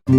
Good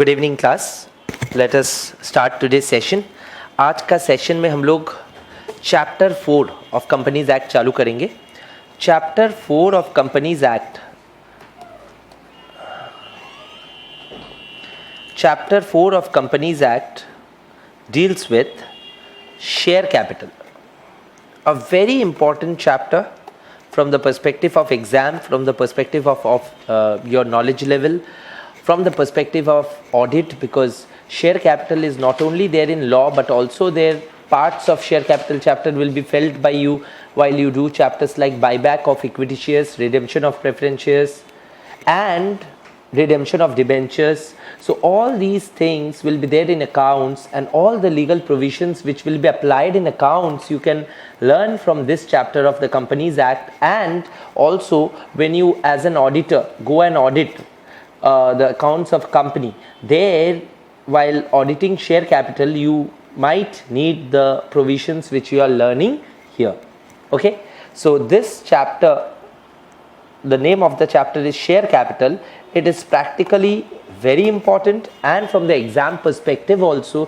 evening class, let us start today's session. आज का session में हम लोग चैप्टर 4 ऑफ कंपनीज एक्ट चालू करेंगे। Chapter 4 of companies act, chapter 4 of companies act deals with share capital, a very important chapter from the perspective of exam, from the perspective of your knowledge level, from the perspective of audit, because share capital is not only there in law but also there parts of share capital chapter will be felt by you while you do chapters like buyback of equity shares, redemption of preference shares and redemption of debentures. So all these things will be there in accounts, and all the legal provisions which will be applied in accounts you can learn from this chapter of the Companies Act. And also when you as an auditor go and audit the accounts of company, there while auditing share capital you might need the provisions which you are learning here. Okay, so this chapter, the name of the chapter is share capital. It is practically very important, and from the exam perspective also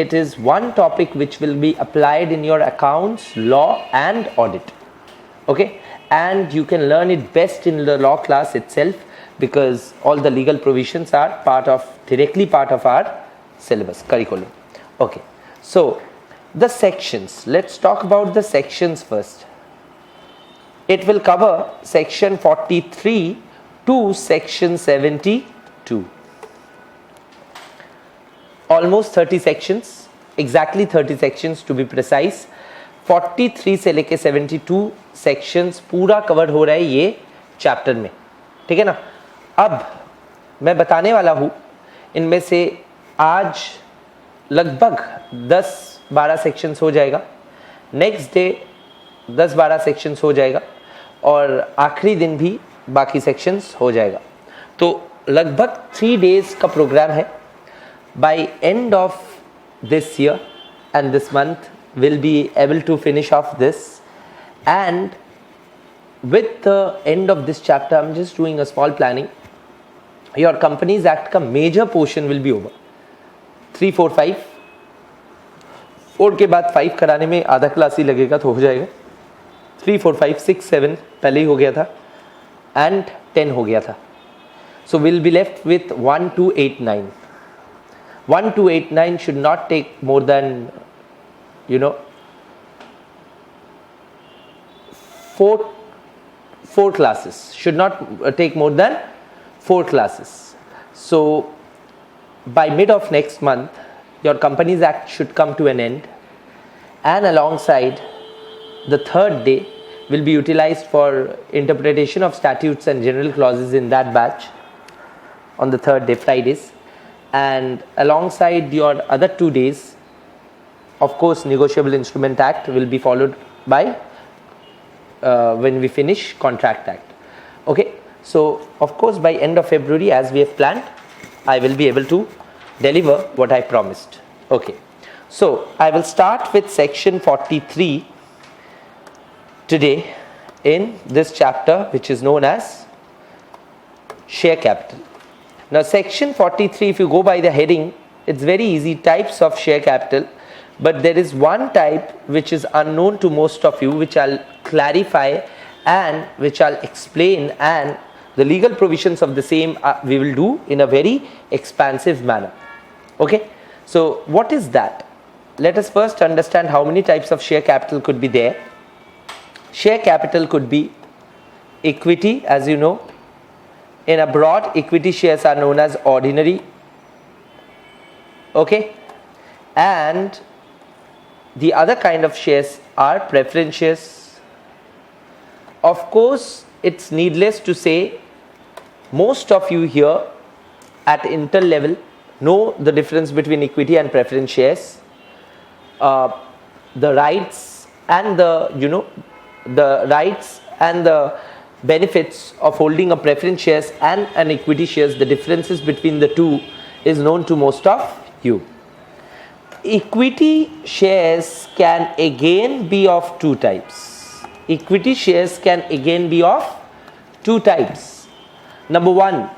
it is one topic which will be applied in your accounts, law and audit. Okay, and you can learn it best in the law class itself, because all the legal provisions are directly part of our syllabus curriculum. Okay, so the sections, let's talk about the sections first. It will cover section 43 to section 72, almost 30 sections, exactly 30 sections to be precise. 43 से लेके 72 sections पूरा cover हो रहा है ये chapter में, ठीक है ना। अब मैं बताने वाला हूँ इनमें से आज लगभग 10-12 सेक्शंस हो जाएगा, नेक्स्ट डे 10-12 सेक्शंस हो जाएगा, और आखिरी दिन भी बाकी सेक्शंस हो जाएगा। तो लगभग 3 days का प्रोग्राम है। By end of this year and this month will be able to finish off this, and with the end of this chapter I'm just doing a small planning. Your Companies Act का major portion will be over. 3, 4, 5, 4 के बाद 5 कराने में आधा class ही लगेगा तो हो जाएगा। 3, 4, 5, 6, 7 पहले ही हो गया था and 10 हो गया था। So we'll be left with 1 to 8, 9. 1 to 8, 9 should not take more than, 4 classes, should not take more than 4 classes. So by mid of next month your Companies Act should come to an end, and alongside the third day will be utilized for interpretation of statutes and general clauses in that batch on the third day, Fridays, and alongside your other 2 days, of course, Negotiable Instrument Act will be followed by when we finish Contract Act. Okay, so of course by end of February, as we have planned, I will be able to deliver what I promised. Okay, so I will start with section 43 today in this chapter, which is known as share capital. Now section 43, if you go by the heading, it's very easy, types of share capital. But there is one type which is unknown to most of you, which I'll clarify and which I'll explain, and the legal provisions of the same we will do in a very expansive manner. Okay, so what is that? Let us first understand how many types of share capital could be there. Share capital could be equity, as you know. In abroad, equity shares are known as ordinary. Okay, and the other kind of shares are preference shares. Of course, it's needless to say, most of you here at Intel level know the difference between equity and preference shares, the rights and the rights and the benefits of holding a preference shares and an equity shares. The differences between the two is known to most of you. Equity shares can again be of two types. Equity shares can again be of two types. Number one,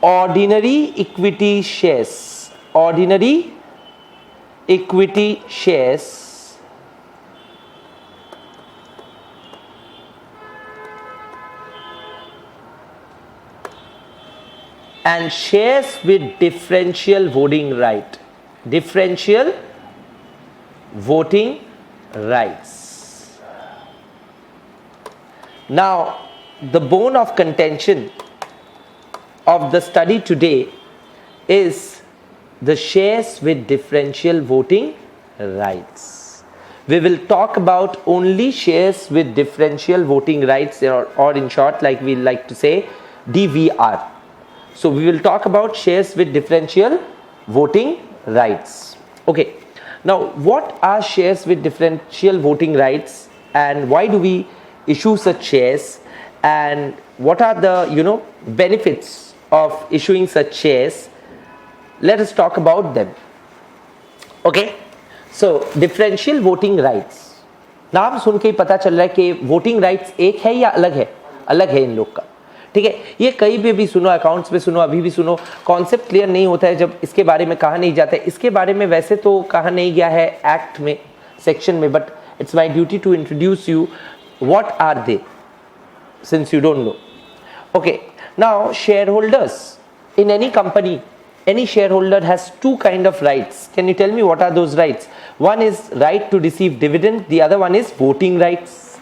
ordinary equity shares. Ordinary equity shares and shares with differential voting right. Differential voting rights. Now, the bone of contention of the study today is the shares with differential voting rights. We will talk about only shares with differential voting rights, or in short, like we like to say, DVR. So we will talk about shares with differential voting rights. Okay, now what are shares with differential voting rights and why do we issue such shares, and what are the benefits of issuing such shares? Let us talk about them. Okay, so differential voting rights, नाम सुन के ही पता चल रहा है कि voting rights एक है या अलग है? अलग है इन लोग का, ठीक है। ये कहीं पे भी सुनो, अकाउंट्स में सुनो, अभी भी सुनो, कॉन्सेप्ट क्लियर नहीं होता है जब इसके बारे में कहा नहीं जाता है। इसके बारे में वैसे तो कहा नहीं गया है एक्ट में, सेक्शन में, but it's my duty to introduce you what are they, since you don't know. Okay, now shareholders in any company, any shareholder has two kind of rights. Can you tell me what are those rights? One is right to receive dividend, the other one is voting rights.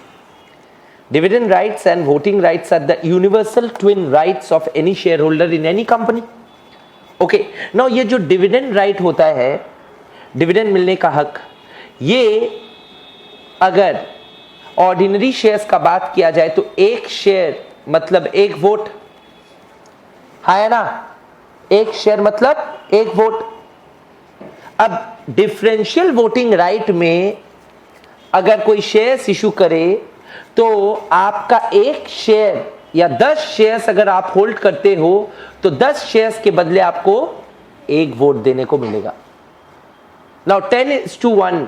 Dividend rights and voting rights are the universal twin rights of any shareholder in any company. Okay, now ये जो dividend right होता है, dividend मिलने का हक, ये अगर ordinary shares का बात किया जाए तो एक शेयर मतलब एक वोट, है ना? एक शेयर मतलब एक वोट। अब डिफरेंशियल वोटिंग राइट में अगर कोई शेयर्स इशू करे तो आपका एक शेयर या 10 शेयर्स अगर आप होल्ड करते हो तो 10 शेयर्स के बदले आपको एक वोट देने को मिलेगा। नाउ 10:1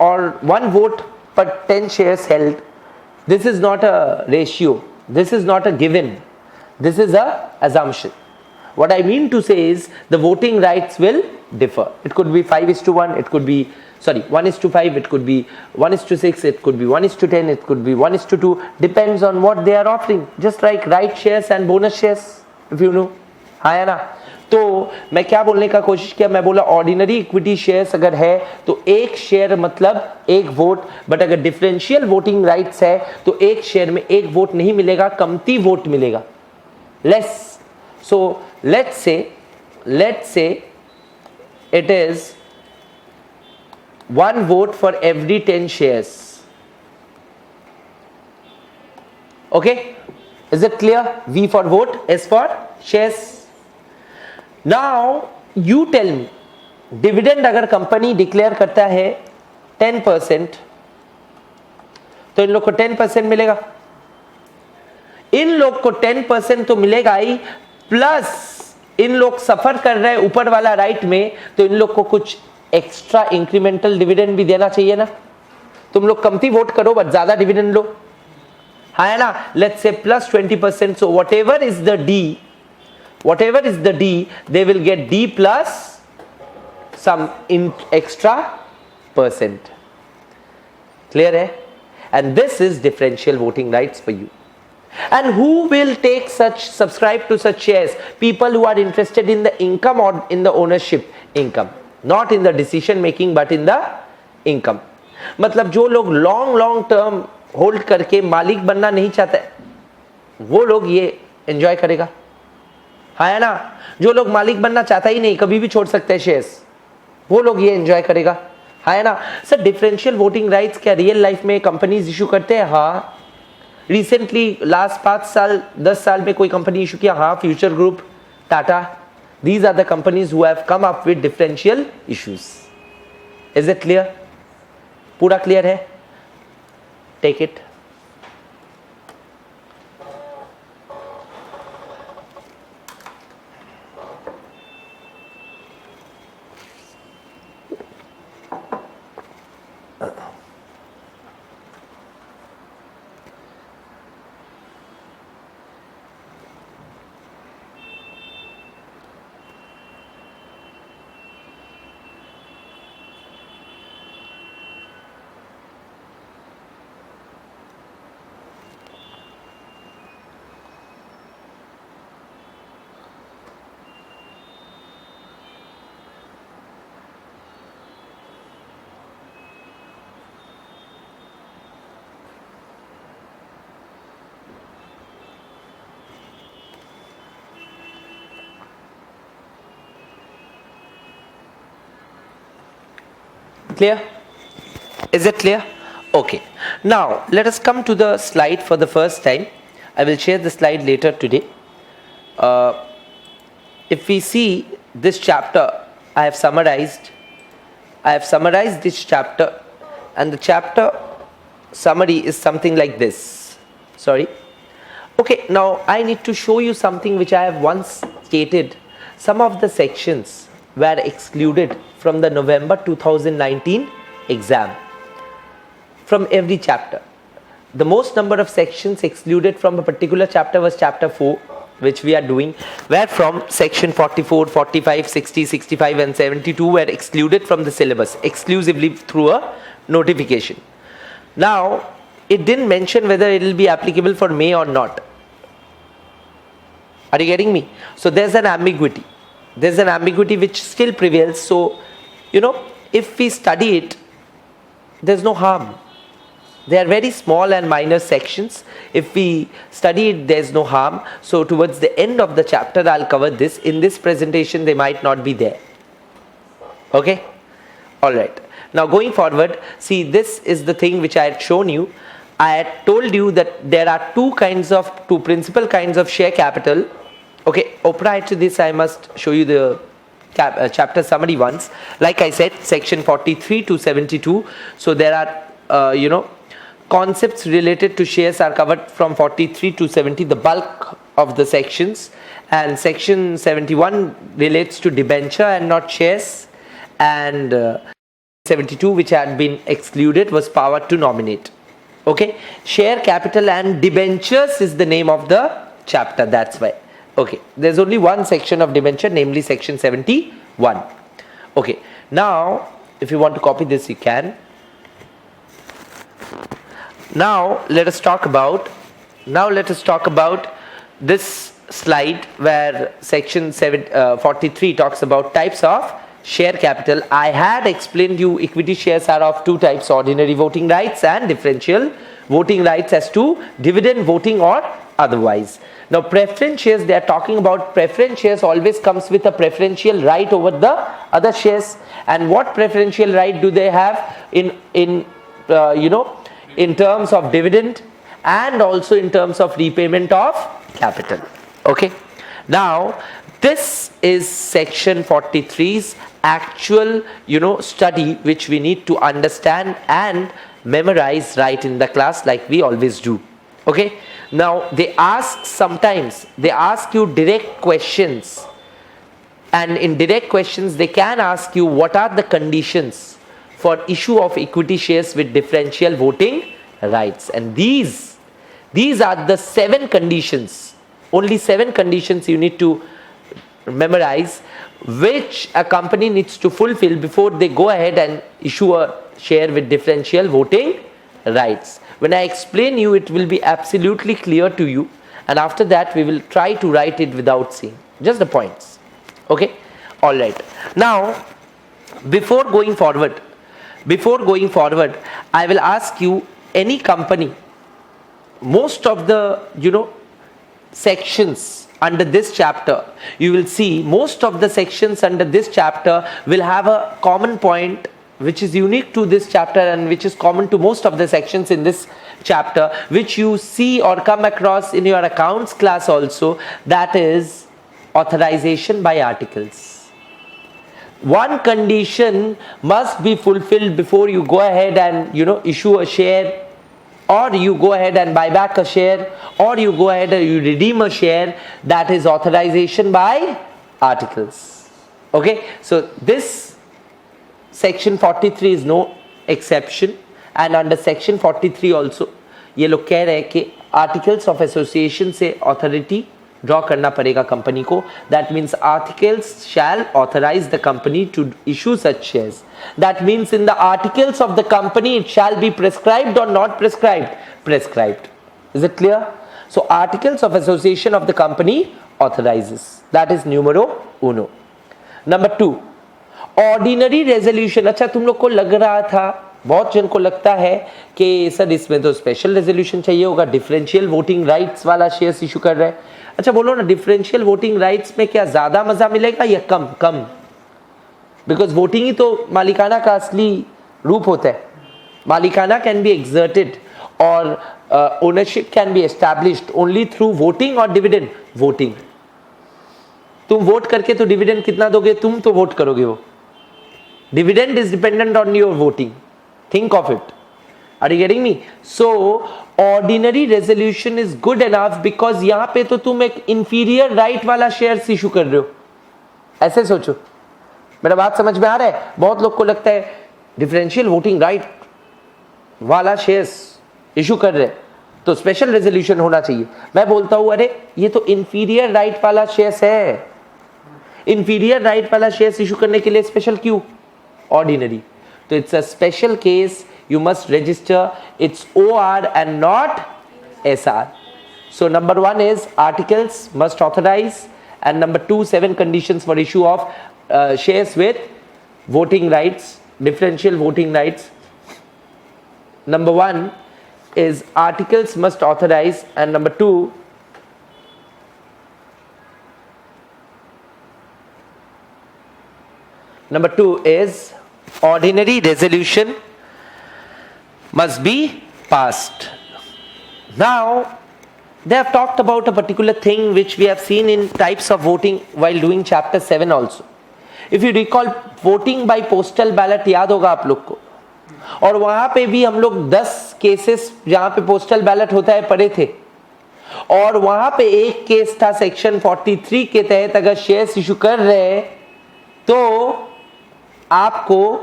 और 1 vote per 10 shares held, this is not a ratio, this is not a given, this is a assumption. What I mean to say is the voting rights will differ. It could be 5:1, it could be 1:5, it could be 1:6, it could be 1:10, it could be 1:2, depends on what they are offering. Just like right shares and bonus shares, if you know, है ना? तो मैं क्या बोलने का कोशिश किया, मैं बोला ऑर्डिनरी इक्विटी शेयर्स अगर है तो एक शेयर मतलब एक वोट, बट अगर डिफरेंशियल वोटिंग राइट्स है तो एक शेयर में एक वोट नहीं मिलेगा, कमती वोट मिलेगा, less. So let's say it is 1 vote for every 10 shares. Okay, is it clear? V for vote, S for shares. Now you tell me, dividend अगर कंपनी डिक्लेयर करता है 10%, तो इन लोग को 10% मिलेगा। इन लोग को 10% तो मिलेगा ही, प्लस इन लोग सफर कर रहे हैं ऊपर वाला राइट में, तो इन लोग को कुछ एक्स्ट्रा इंक्रीमेंटल डिविडेंड भी देना चाहिए ना। तुम लोग कमती वोट करो बट ज्यादा डिविडेंड लो, है ना? Let's say plus 20%, so whatever is the D they will get D plus some in extra %। Clear है? And this is differential voting rights for you. And who will subscribe to such shares? People who are interested in the income or in the ownership income, not in the decision making but in the income. मतलब जो लोग long term hold करके मालिक बनना नहीं चाहते वो लोग ये एंजॉय करेगा, हाँ है ना. जो लोग मालिक बनना चाहता ही नहीं, कभी भी छोड़ सकते हैं शेयर्स, वो लोग ये एंजॉय करेगा, हाँ है ना. सर डिफरेंशियल वोटिंग राइट्स क्या रियल लाइफ में कंपनीज इशू करते हैं? हाँ. रिसेंटली लास्ट 5 साल 10 साल में कोई कंपनी इशू किया? हाँ, future group, Tata. These are the companies who have come up with differential issues. Is it clear? पूरा क्लियर है? Take it. Clear? Is it clear? Okay. Now let us come to the slide for the first time. I will share the slide later today. If we see this chapter, I have summarized this chapter, and the chapter summary is something like this. Sorry. Okay, now I need to show you something which I have once stated. Some of the sections were excluded from the November 2019 exam from every chapter. The most number of sections excluded from a particular chapter was chapter 4, which we are doing, where from section 44, 45, 60, 65 and 72 were excluded from the syllabus exclusively through a notification. Now it didn't mention whether it will be applicable for May or not. Are you getting me? So there's an ambiguity. There's an ambiguity which still prevails. So, if we study it, there's no harm. They are very small and minor sections. If we study it, there's no harm. So, towards the end of the chapter, I'll cover this. In this presentation, they might not be there. Okay? Alright. Now, going forward, see, this is the thing which I had shown you. I had told you that there are two principal kinds of share capital. Okay, prior to this, I must show you the chapter summary once. Like I said, section 43 to 72. So there are, concepts related to shares are covered from 43 to 70, the bulk of the sections. And section 71 relates to debenture and not shares. And 72, which had been excluded, was power to nominate. Okay, share capital and debentures is the name of the chapter. That's why. Okay, there's only one section of debenture, namely section 71. Okay, now if you want to copy this, you can. Now let us talk about this slide where section 43 talks about types of share capital. I had explained you equity shares are of two types: ordinary voting rights and differential voting rights as to dividend voting or otherwise. Now preference shares, they are talking about preference shares always comes with a preferential right over the other shares. And what preferential right do they have in terms of dividend and also in terms of repayment of capital. Okay, now this is section 43's actual study, which we need to understand and memorize right in the class like we always do. Okay, now sometimes they ask you direct questions, and in direct questions they can ask you what are the conditions for issue of equity shares with differential voting rights. And these are the 7 conditions, only 7 conditions you need to memorize, which a company needs to fulfill before they go ahead and issue a share with differential voting rights. When I explain you, it will be absolutely clear to you, and after that we will try to write it without seeing, just the points. Okay, all right. Now, before going forward, I will ask you, any company, most of the sections under this chapter, you will see most of the sections under this chapter will have a common point which is unique to this chapter and which is common to most of the sections in this chapter, which you see or come across in your accounts class also, that is authorization by articles. One condition must be fulfilled before you go ahead and issue a share, or you go ahead and buy back a share, or you go ahead and you redeem a share. That is authorization by articles. Okay, so this section 43 is no exception, and under section 43 also ये लोग कह रहे हैं कि articles of association से authority draw करना पड़ेगा company को. That means articles shall authorise the company to issue such shares. That means in the articles of the company it shall be prescribed और not prescribed. Prescribed. Is it clear? So articles of association of the company authorises. That is numero uno. Number 2, ordinary resolution. अच्छा, तुम लोग को लग रहा था, बहुत जन को लगता है कि सर इसमें तो स्पेशल रेजोल्यूशन चाहिए होगा, डिफरेंशियल वोटिंग राइट्स वाला शेयर्स इशू कर रहे हैं. अच्छा बोलो ना, डिफरेंशियल वोटिंग राइट्स में क्या ज्यादा मजा मिलेगा या कम? कम. बिकॉज वोटिंग ही तो मालिकाना का असली रूप होता है. मालिकाना कैन बी एक्सर्टेड और ownership can be established only through voting और डिविडेंड. वोटिंग, तुम वोट करके तो डिविडेंड कितना दोगे? तुम तो वोट करोगे. वो dividend is dependent on your voting. Think of it. Are you getting me? So ordinary resolution is good enough because यहाँ पे तो तुम एक inferior right वाला shares issue कर रहे हो. ऐसे सोचो. मेरा बात समझ में आ रहा है? बहुत लोग को लगता है differential voting right वाला shares issue कर रहे हैं तो special resolution होना चाहिए. मैं बोलता हूँ अरे ये तो inferior right वाला shares है. inferior right वाला shares issue करने के लिए special क्यों? Ordinary. So it's a special case. You must register its OR and not SR. So number 1 is articles must authorize, and number 2, 7 conditions for issue of shares with voting rights, differential voting rights. Number 1 is articles must authorize, and number 2 is ordinary resolution must be passed. Now they have talked about a particular thing which we have seen in types of voting while doing chapter 7 also. If you recall, voting by postal ballot याद होगा आप लोग को, और वहां पे भी हम लोग 10 केसेस जहां पे पोस्टल बैलेट होता है पढ़े थे, और वहां पे एक केस था सेक्शन 43 के तहत अगर शेयर्स इशू कर रहे हैं तो आपको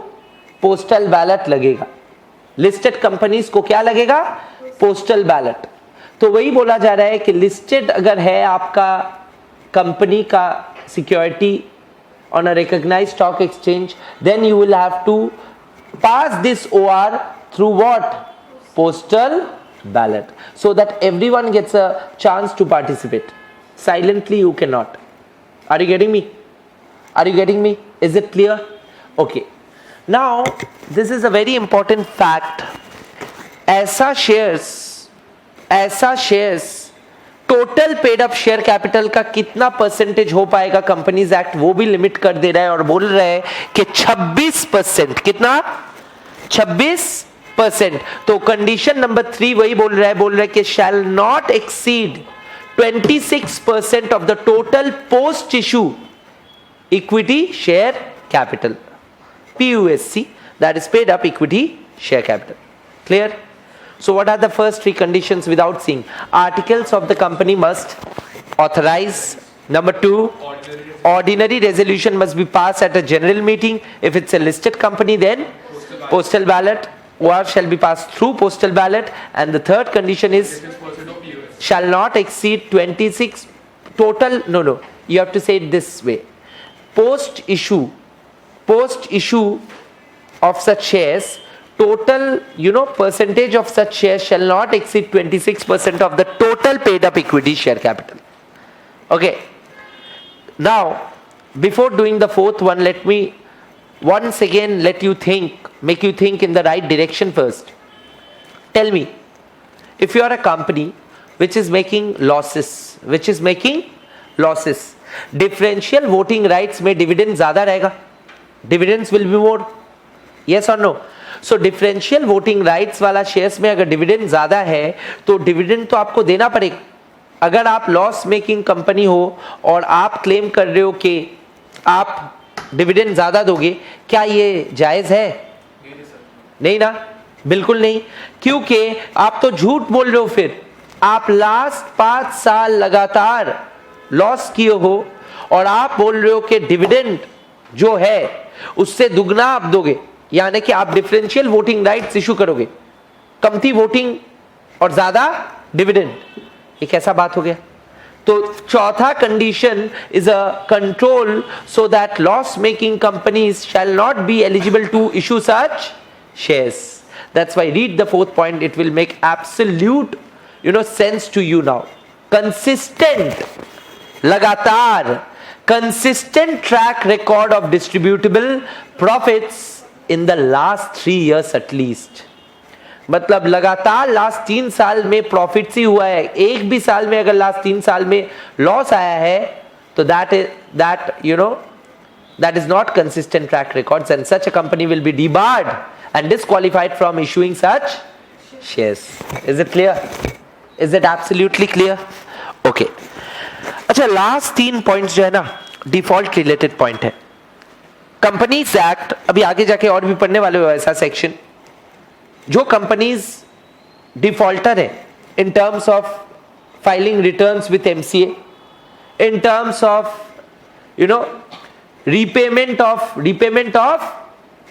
पोस्टल बैलेट लगेगा. लिस्टेड कंपनीज को क्या लगेगा? Postal ballot. तो वही बोला जा रहा है कि लिस्टेड अगर है आपका कंपनी का security on a recognised stock exchange, then you will have to pass this OR through what? Postal ballot, so that everyone gets a chance to participate. Silently you can not. Are you getting me? Are you getting me? Is it clear? Okay. Now this is a very important fact. ऐसा shares total paid up share capital का कितना percentage हो पाएगा companies act वो भी limit कर दे रहा है और बोल रहा है कि 26%. कितना? 26%. तो कंडीशन नंबर 3 वही बोल रहा है कि shall not exceed 26% of the total post issue equity share capital, PUSC, that is paid up equity share capital. Clear? So what are the first 3 conditions without seeing? Articles of the company must authorize. Number 2, ordinary resolution must be passed at a general meeting. If it's a listed company, then postal ballot, or shall be passed through postal ballot. And the third condition is shall not exceed 26 total. No, you have to say it this way. Post issue of such shares total, percentage of such shares shall not exceed 26% of the total paid up equity share capital. Okay. Now, before doing the fourth one, let me once again make you think in the right direction first. Tell me, if you are a company which is making losses, differential voting rights में dividend ज़्यादा रहेगा, dividends will be more, yes or no? So differential voting rights वाला shares में अगर dividend ज़्यादा है तो dividend तो आपको देना पड़ेगा. अगर आप लॉस मेकिंग कंपनी हो और आप क्लेम कर रहे हो कि आप डिविडेंड ज़्यादा दोगे, क्या ये जायज़ है? नहीं ना, बिल्कुल नहीं, क्योंकि आप तो झूठ बोल रहे हो. फिर आप लास्ट 5 साल लगातार लॉस किए हो और आप बोल रहे हो कि डिविडेंड जो है उससे दुगना आप दोगे, यानी कि आप डिफरेंशियल वोटिंग राइट्स इशू करोगे, कमती वोटिंग और ज़्यादा डिविडेंड. ये कैसा बात हो गया? तो चौथा condition is a control so that loss making companies shall not be eligible to issue such shares. That's why read the fourth point, it will make absolute sense to you now. Consistent, लगातार consistent track record of distributable profits in the last 3 years at least. मतलब लगातार last 3 साल में profit ही हुआ है. एक भी साल में अगर लास्ट 3 साल में लॉस आया है तो that is not consistent track records and such a company will be debarred and disqualified from issuing such shares. Is it clear? Is it absolutely clear? Okay. अच्छा, लास्ट 3 पॉइंट्स जो है ना, default related point है. Companies act, अभी आगे जाके और भी पढ़ने वाले हो ऐसा सेक्शन. जो कंपनीज डिफॉल्टर है in terms of filing returns with MCA, in terms of repayment of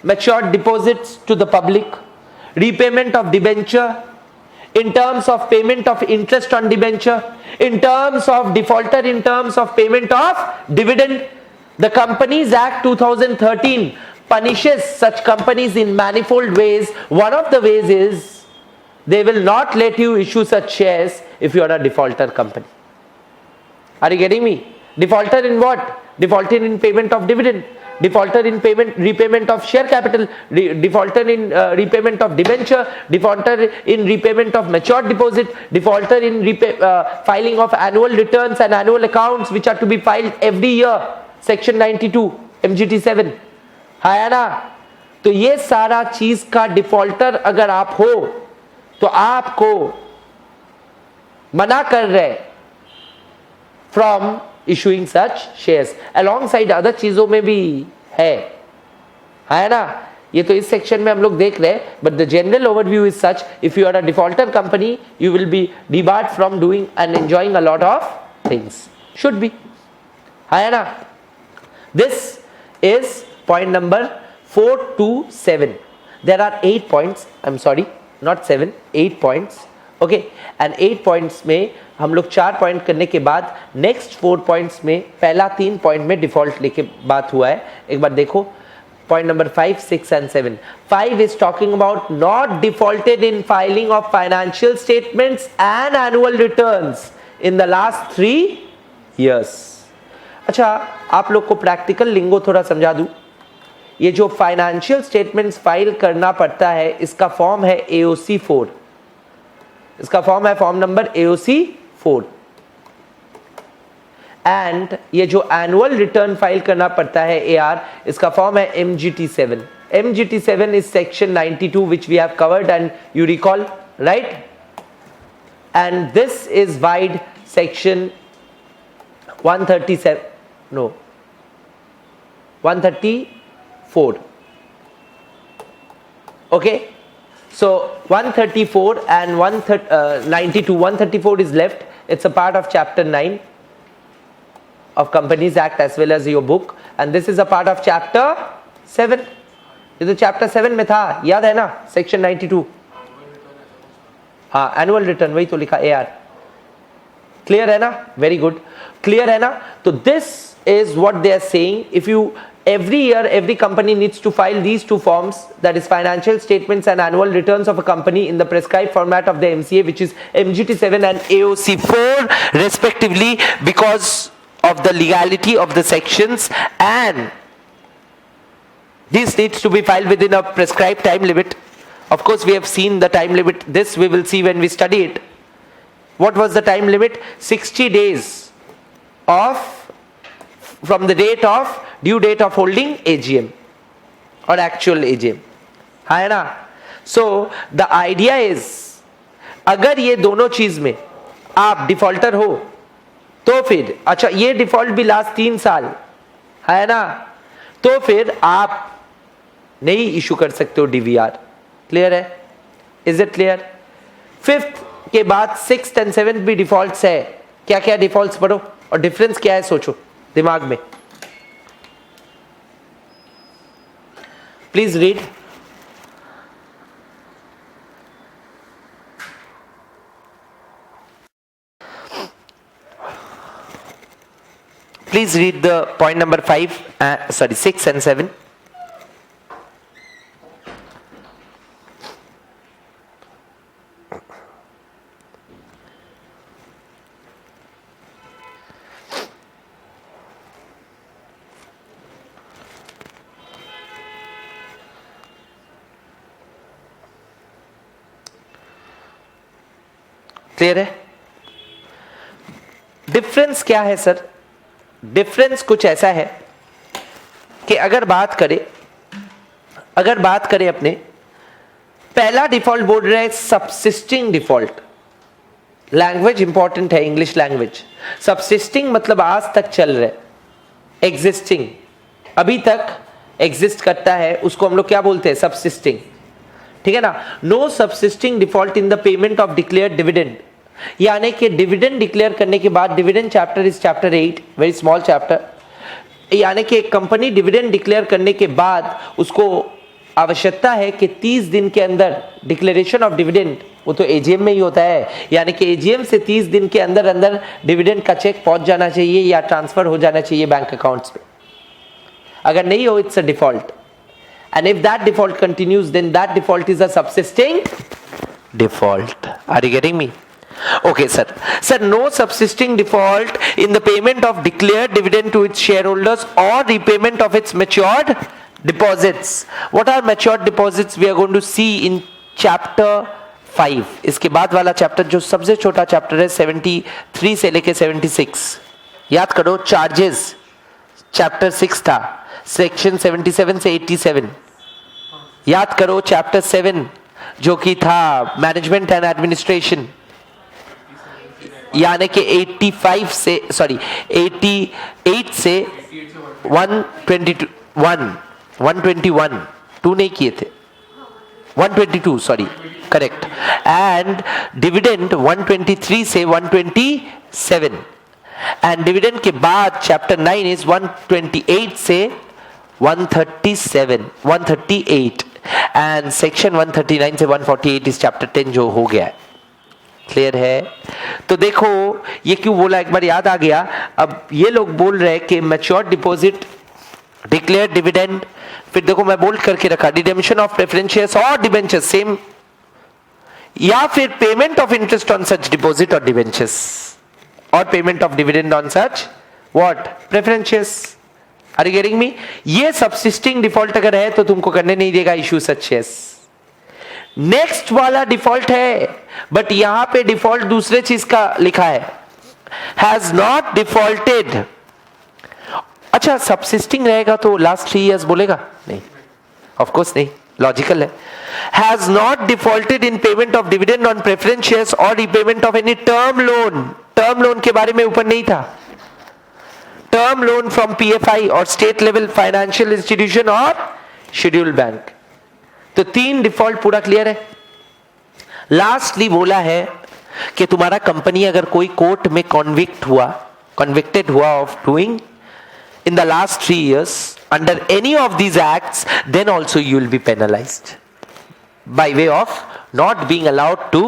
matured deposits to the public, repayment of debenture, in terms of payment of interest on debenture, in terms of defaulter, in terms of payment of dividend. The Companies Act 2013 punishes such companies in manifold ways. One of the ways is they will not let you issue such shares if you are a defaulter company. Are you getting me? Defaulter in what? Defaulter in payment of dividend, defaulter in repayment of share capital, defaulter in repayment of debenture, defaulter in repayment of matured deposit, defaulter in filing of annual returns and annual accounts which are to be filed every year, section 92 MGT 7 है ना. तो ये सारा चीज का defaulter अगर आप हो तो आपको मना कर रहे from issuing such shares. Alongside other चीजों में भी है ना. ये तो इस सेक्शन में हम लोग देख रहे हैं, but the general overview is such: if you are a defaulter company, you will be debarred from doing and enjoying a lot of things. Should be, है ना. This is point number 4 to 7. There are 8 points. I'm sorry, not 7, 8 points. Okay, and 8 points में हम लोग 4 point करने के बाद next 4 points में पहला 3 पॉइंट में डिफॉल्ट लेके बात हुआ है. एक बार देखो point number 5, 6 and 7. 5 is talking about not defaulted in filing of financial statements and annual returns in the last 3 years. अच्छा, आप लोग को प्रैक्टिकल लिंगो थोड़ा समझा दूं. ये जो फाइनेंशियल स्टेटमेंट्स फाइल करना पड़ता है, इसका फॉर्म है AOC 4. इसका फॉर्म है फॉर्म नंबर AOC 4. एंड ये जो एनुअल रिटर्न फाइल करना पड़ता है AR, इसका फॉर्म है MGT 7. MGT 7 is section 92 which we have covered and you recall, right? And this is wide section 137, no, 134. Okay. So 134 and 92, 134 is left. It's a part of chapter 9 of Companies Act as well as your book, and this is a part of chapter 7. ये तो chapter 7 में था, याद है ना, section 92. हाँ, annual return वही तो लिखा AR. Clear है ना? Very good. Clear है ना? तो this is what they are saying. If you every year every company needs to file these two forms, that is financial statements and annual returns of a company in the prescribed format of the MCA, which is MGT7 and AOC4 respectively, because of the legality of the sections, and this needs to be filed within a prescribed time limit. Of course, we have seen the time limit. This we will see when we study it. What was the time limit? 60 days from the due date of holding AGM or actual AGM. है ना? So the idea is, अगर ये दोनों चीज में आप defaulter हो तो फिर, अच्छा ये डिफॉल्ट भी लास्ट 3 साल है ना, तो फिर आप नहीं इशू कर सकते हो डीवीआर. क्लियर है? Is it clear? 5th के बाद 6th and 7th भी डिफॉल्ट्स है. क्या क्या डिफॉल्ट्स पढ़ो और डिफरेंस क्या है सोचो दिमाग में. Please read. Please read the point number 5, 6 and 7. Clear है? डिफरेंस क्या है सर? डिफरेंस कुछ ऐसा है कि अगर बात करें अपने पहला डिफॉल्ट बोल रहे हैं सबसिस्टिंग डिफॉल्ट. लैंग्वेज इंपॉर्टेंट है, इंग्लिश लैंग्वेज. सबसिस्टिंग मतलब आज तक चल रहे. एग्जिस्टिंग अभी तक एग्जिस्ट करता है, उसको हम लोग क्या बोलते हैं? सबसिस्टिंग. ठीक है ना? No subsisting default in the payment of declared dividend. यानी कि डिविडेंड डिक्लेयर करने के बाद, dividend chapter is chapter 8, very small chapter. यानी कि एक कंपनी डिविडेंड डिक्लेयर करने के बाद उसको आवश्यकता है कि 30 दिन के अंदर डिक्लेरेशन ऑफ डिविडेंड, वो तो एजीएम में ही होता है, यानी कि एजीएम से 30 दिन के अंदर अंदर डिविडेंड का चेक पहुंच जाना चाहिए या ट्रांसफर हो जाना चाहिए बैंक अकाउंट्स पे. अगर नहीं हो, it's a default. And if that default continues, then that default is a subsisting default. Are you getting me? Okay, sir. Sir, no subsisting default in the payment of declared dividend to its shareholders or repayment of its matured deposits. What are matured deposits? We are going to see in chapter 5. इसके बाद वाला chapter जो सबसे छोटा chapter है 73 से लेके 76. याद करो, चार्जेस चैप्टर 6 था, सेक्शन 77 से 87. याद करो चैप्टर 7 जो कि था मैनेजमेंट एंड एडमिनिस्ट्रेशन, यानी कि 88 से 121 टू नहीं किए थे, 122 सॉरी, करेक्ट. एंड डिविडेंड 123 से 127. एंड डिविडेंड के बाद चैप्टर 9 इज 128 से 138. एंड सेक्शन 139 से 148 इस चैप्टर 10 जो हो गया है. क्लियर है? तो देखो ये क्यों बोला, एक बार याद आ गया. अब ये लोग बोल रहे हैं कि मैच्योर्ड डिपॉजिट, डिक्लेयर्ड डिविडेंड, फिर देखो मैं बोल्ड करके रखा रिडेम्पशन ऑफ प्रेफरेंस शेयर्स और डिबेंचर्स सेम, या फिर payment of interest on such deposit और डिबेंचर्स, और payment of dividend on such what preference shares. Are you getting me? ये सबसिस्टिंग डिफॉल्ट अगर है तो तुमको करने नहीं देगा इशू सच शेयर्स. नेक्स्ट वाला डिफॉल्ट है, बट यहां पे डिफॉल्ट दूसरे चीज का लिखा है, हैज नॉट डिफॉल्टेड. अच्छा, सबसिस्टिंग रहेगा तो लास्ट 3 इयर्स बोलेगा? नहीं, ऑफ कोर्स नहीं, लॉजिकल है. Has not defaulted in payment of dividend on preference shares और repayment of any term loan. Term loan के बारे में ऊपर नहीं था. टर्म लोन फ्रॉम पीएफआई और स्टेट लेवल फाइनेंशियल इंस्टीट्यूशन और शेड्यूल बैंक. तो 3 डिफॉल्ट पूरा क्लियर है. लास्टली बोला है कि तुम्हारा कंपनी अगर कोई कोर्ट में कन्विक्टेड हुआ of doing in the last 3 years under any of these acts, then also you will be penalized by way of not being allowed to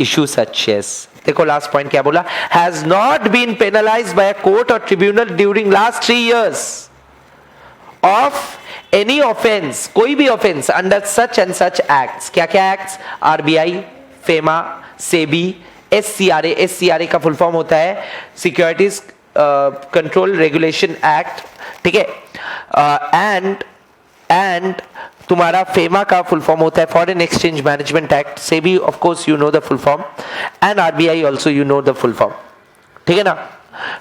issue such shares. देखो last point क्या बोला, has not been penalized by a court or tribunal during last 3 years of any offense, कोई भी offense under such and such acts. क्या क्या acts? RBI, FEMA, SEBI, SCRA. SCRA का full form होता है Securities Control Regulation Act, ठीक है, and तुम्हारा FEMA का full form होता है Foreign Exchange Management Act. SEBI of course you know the full form, and RBI also you know the full form, ठीक है ना.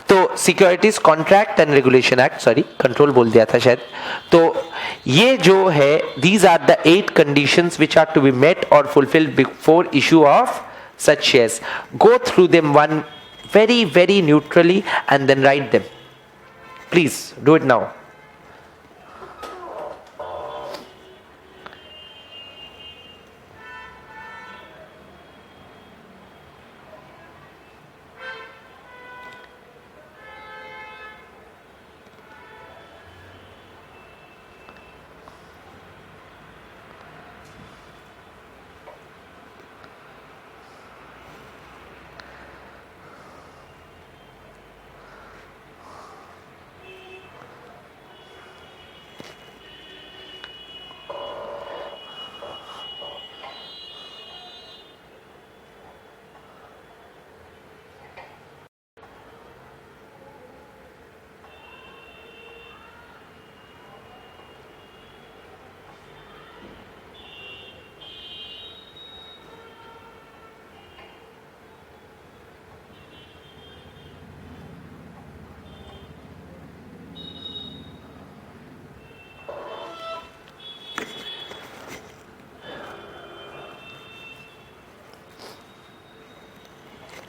तो securities contract and regulation act, sorry control बोल दिया था शायद. तो ये जो है, these are the 8 conditions which are to be met और fulfilled before issue of such shares. Go through them one very neutrally and then write them. Please do it now.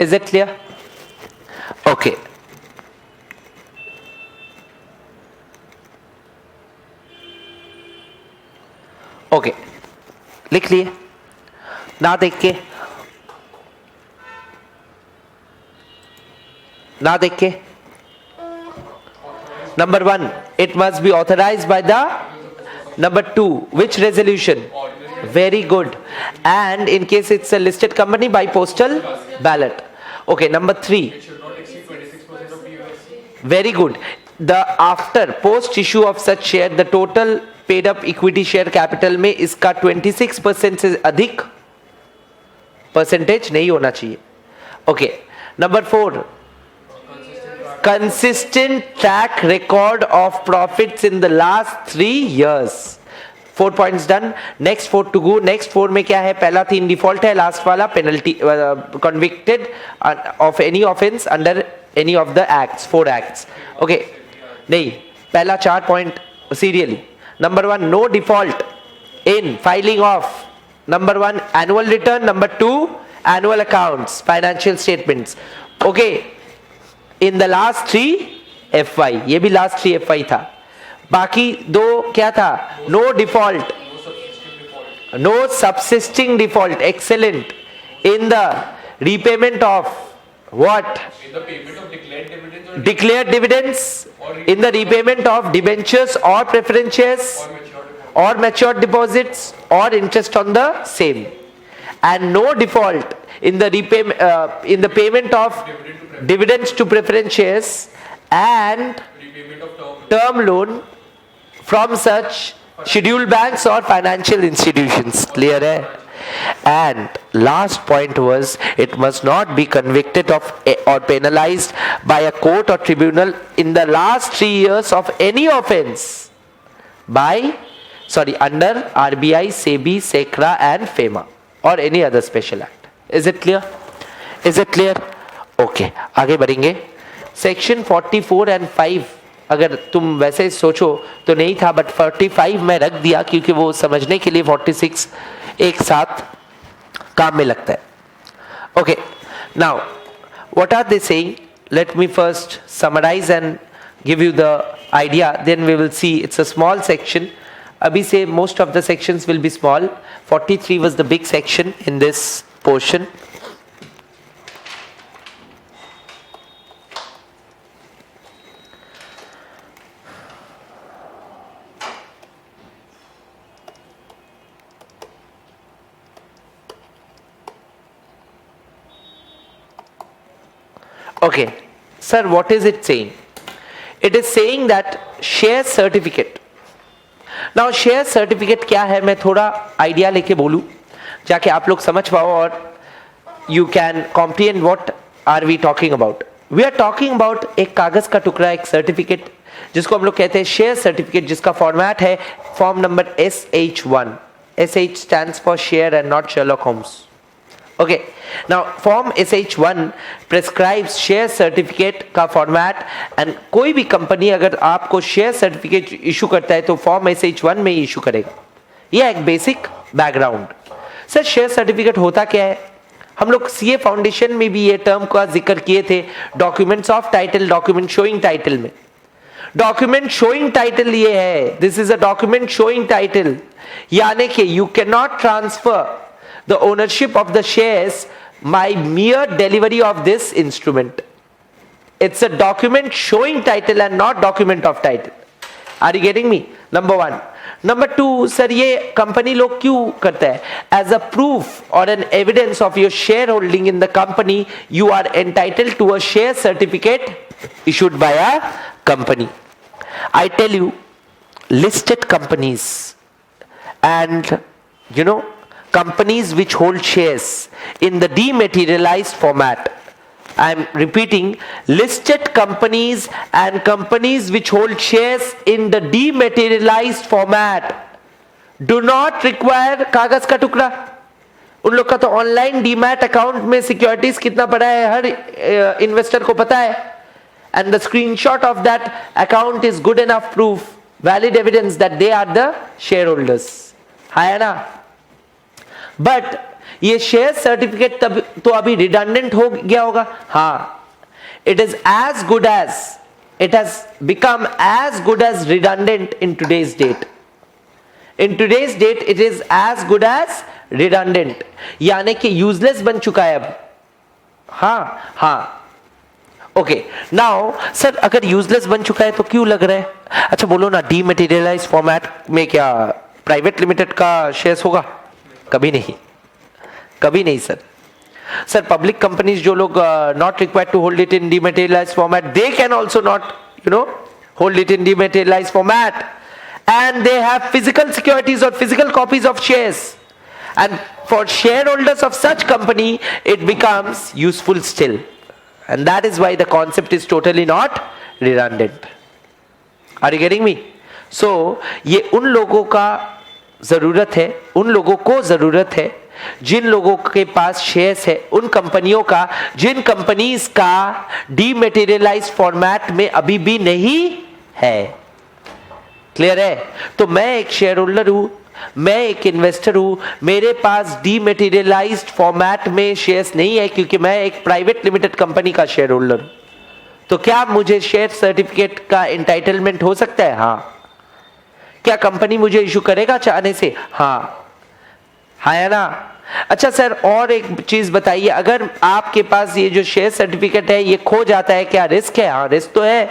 Is it clear? Okay. Okay. लिख लिए ना, देख के ना, देख के. Number 1, it must be authorized by the. Number 2, which resolution? Very good. And in case it's a listed company, by postal ballot. Okay, number 3. It should not exceed 26% of POSC. Very good. The after post issue of such share, the total paid up equity share capital में इसका 26% से अधिक percentage नहीं होना चाहिए. Okay. Number 4. Consistent track record of profits in the last 3 years. 4 points done. Next 4 to go. Next 4 में क्या है? पहला 3 डिफॉल्ट है, लास्ट वाला penalty, convicted of any offense under any of the acts, 4 acts. Okay. नहीं, पहला 4 point serially. Number 1, no default in filing of. Number 1, annual return. Number 2, annual accounts, financial statements. Okay. In the last 3 FY, ये भी last 3 FY था. बाकी 2 क्या था? No default, no subsisting default. Excellent. In the repayment of what? In the payment of declared dividends or Declared dividends, in the repayment of debentures or preference shares or matured deposits or interest on the same, and no default in the in the payment of dividends to preference shares and repayment of term loan from such scheduled banks or financial institutions. Clear hai? And last point was, it must not be convicted of or penalized by a court or tribunal in the last 3 years of any offense under RBI, SEBI, SECRA and FEMA or any other special act. Is it clear? Is it clear? Okay. आगे बढ़ेंगे. Section 44 and 5 अगर तुम वैसे सोचो तो नहीं था, but 45 में रख दिया क्योंकि वो समझने के लिए 46 एक साथ काम में लगता है. Okay, now what are they saying? Let me first summarise and give you the idea, then we will see. It's a small section. अभी से most of the sections will be small. 43 was the big section in this portion. Okay, sir, what is it saying? It is saying that share certificate now share certificate क्या है, मैं थोड़ा idea लेके बोलूं जाके आप लोग समझ पाओ और you can comprehend what are we talking about. We are talking about एक कागज का टुकड़ा, एक सर्टिफिकेट जिसको हम लोग कहते हैं शेयर सर्टिफिकेट, जिसका फॉर्मेट है form number SH1. SH stands for share and not Sherlock Holmes. Okay, now form SH1 prescribes share certificate का फॉर्मेट, एंड कोई भी कंपनी अगर आपको शेयर सर्टिफिकेट इशू करता है तो फॉर्म SH1 में ही इशू करेगा. यह एक basic background. Sir share certificate होता क्या है? हम लोग सीए फाउंडेशन में भी ये टर्म का जिक्र किए थे, documents of title, document showing title में. डॉक्यूमेंट शोइंग टाइटल ये है, this is a document showing title, यानी कि you can not transfer the ownership of the shares by mere delivery of this instrument. It's a document showing title and not document of title. Are you getting me? Number one. Number two, sir ये company लोग क्यों करता है? As a proof और an evidence of your share holding in the company you are entitled to a share certificate issued by a company. I tell you, listed companies and companies which hold shares in the dematerialized format. I am repeating, listed companies and companies which hold shares in the dematerialized format do not require कागज का टुकड़ा. उन लोग का तो online demat account में securities कितना पड़ा है हर इन्वेस्टर को पता है. And the screenshot of that account is good enough proof, valid evidence that they are the shareholders. है ना? But ये शेयर सर्टिफिकेट तब तो अभी रिडंडेंट हो गया होगा. हाँ, it is as good as, it has become as good as redundant in today's date. In today's date it is as good as redundant, यानी कि यूजलेस बन चुका है अब. हाँ. ओके, नाउ सर अगर यूजलेस बन चुका है तो क्यों लग रहा है? अच्छा बोलो ना, डीमेटेरियलाइज फॉर्मेट में क्या प्राइवेट लिमिटेड का शेयर्स होगा? कभी नहीं, कभी नहीं सर. सर पब्लिक कंपनीज जो लोग not required to hold it in dematerialize format, they can also not hold it in dematerialize format, and they have physical securities और physical copies of shares, and for share holders of such company it becomes useful still. And that is why the concept is totally not redundant. Are you getting me? So ये उन लोगों का जरूरत है, उन लोगों को जरूरत है जिन लोगों के पास शेयर्स है, उन कंपनियों का जिन कंपनीज का डीमेटेरियलाइज फॉर्मेट में अभी भी नहीं है. क्लियर है? तो मैं एक शेयर होल्डर हूं, मैं एक इन्वेस्टर हूं, मेरे पास डीमेटेरियलाइज्ड फॉर्मेट में शेयर्स नहीं है क्योंकि मैं एक प्राइवेट लिमिटेड कंपनी का शेयर होल्डर हूं. तो क्या मुझे शेयर सर्टिफिकेट का एंटाइटलमेंट हो सकता है? हाँ. क्या कंपनी मुझे इशू करेगा चाहने से? हाँ. है ना? अच्छा सर और एक चीज बताइए, अगर आपके पास ये जो शेयर सर्टिफिकेट है ये खो जाता है, क्या रिस्क है? हाँ रिस्क तो है,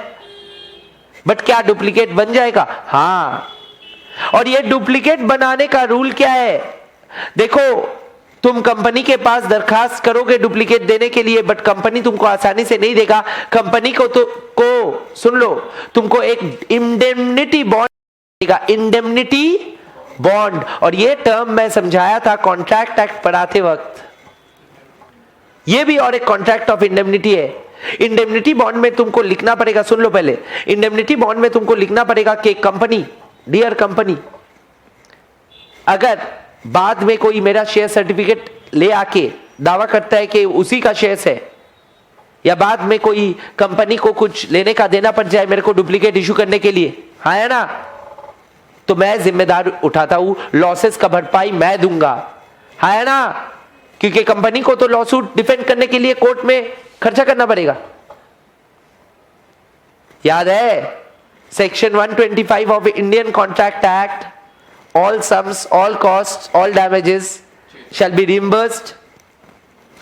बट क्या डुप्लीकेट बन जाएगा? हाँ. और ये डुप्लीकेट बनाने का रूल क्या है? देखो, तुम कंपनी के पास दरखास्त करोगे डुप्लीकेट देने के लिए, बट कंपनी तुमको आसानी से नहीं देगा. कंपनी को सुन लो, तुमको एक इंडेमनिटी बॉन्ड देगा, इंडेमनिटी बॉन्ड. और ये टर्म मैं समझाया था कॉन्ट्रैक्ट एक्ट पढ़ाते वक्त. ये भी और एक कॉन्ट्रैक्ट ऑफ इंडेमनिटी है. इंडेमनिटी बॉन्ड में तुमको लिखना पड़ेगा, सुन लो पहले, इंडेमनिटी बॉन्ड में तुमको लिखना पड़ेगा कि कंपनी, डियर कंपनी, अगर बाद में कोई मेरा शेयर सर्टिफिकेट ले आके दावा करता है कि उसी का शेयर्स है, या बाद में कोई कंपनी को कुछ लेने का देना पड़ जाए मेरे को डुप्लीकेट इशू करने के लिए, हाँ है ना, तो मैं जिम्मेदार उठाता हूं, लॉसेस का भरपाई मैं दूंगा, है ना, क्योंकि कंपनी को तो लॉसूट डिफेंड करने के लिए कोर्ट में खर्चा करना पड़ेगा. याद है section 125 of Indian contract act, all sums, all costs, all damages shall be reimbursed.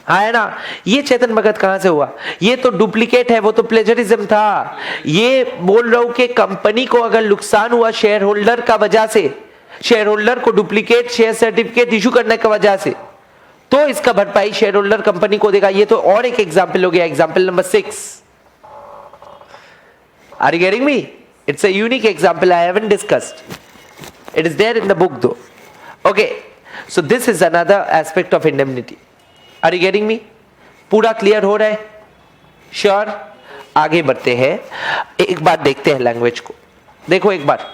है ना. ये चेतन भगत कहां से हुआ? ये तो डुप्लीकेट है, वो तो प्लेजरिज्म था. ये बोल रहा हूं कि कंपनी को अगर नुकसान हुआ शेयर होल्डर का वजह से, शेयर होल्डर को डुप्लीकेट शेयर सर्टिफिकेट इशू करने की वजह से, तो इसका भरपाई शेयर होल्डर कंपनी को देगा. ये तो और एक एग्जाम्पल हो गया, example number 6. Are you getting me? It's a unique example I haven't discussed. It is there in the book though. Okay, so this is another aspect of indemnity. Are you getting me? पूरा clear हो रहा है? Sure? आगे बढ़ते हैं, एक बार देखते हैं लैंग्वेज को. देखो एक बार,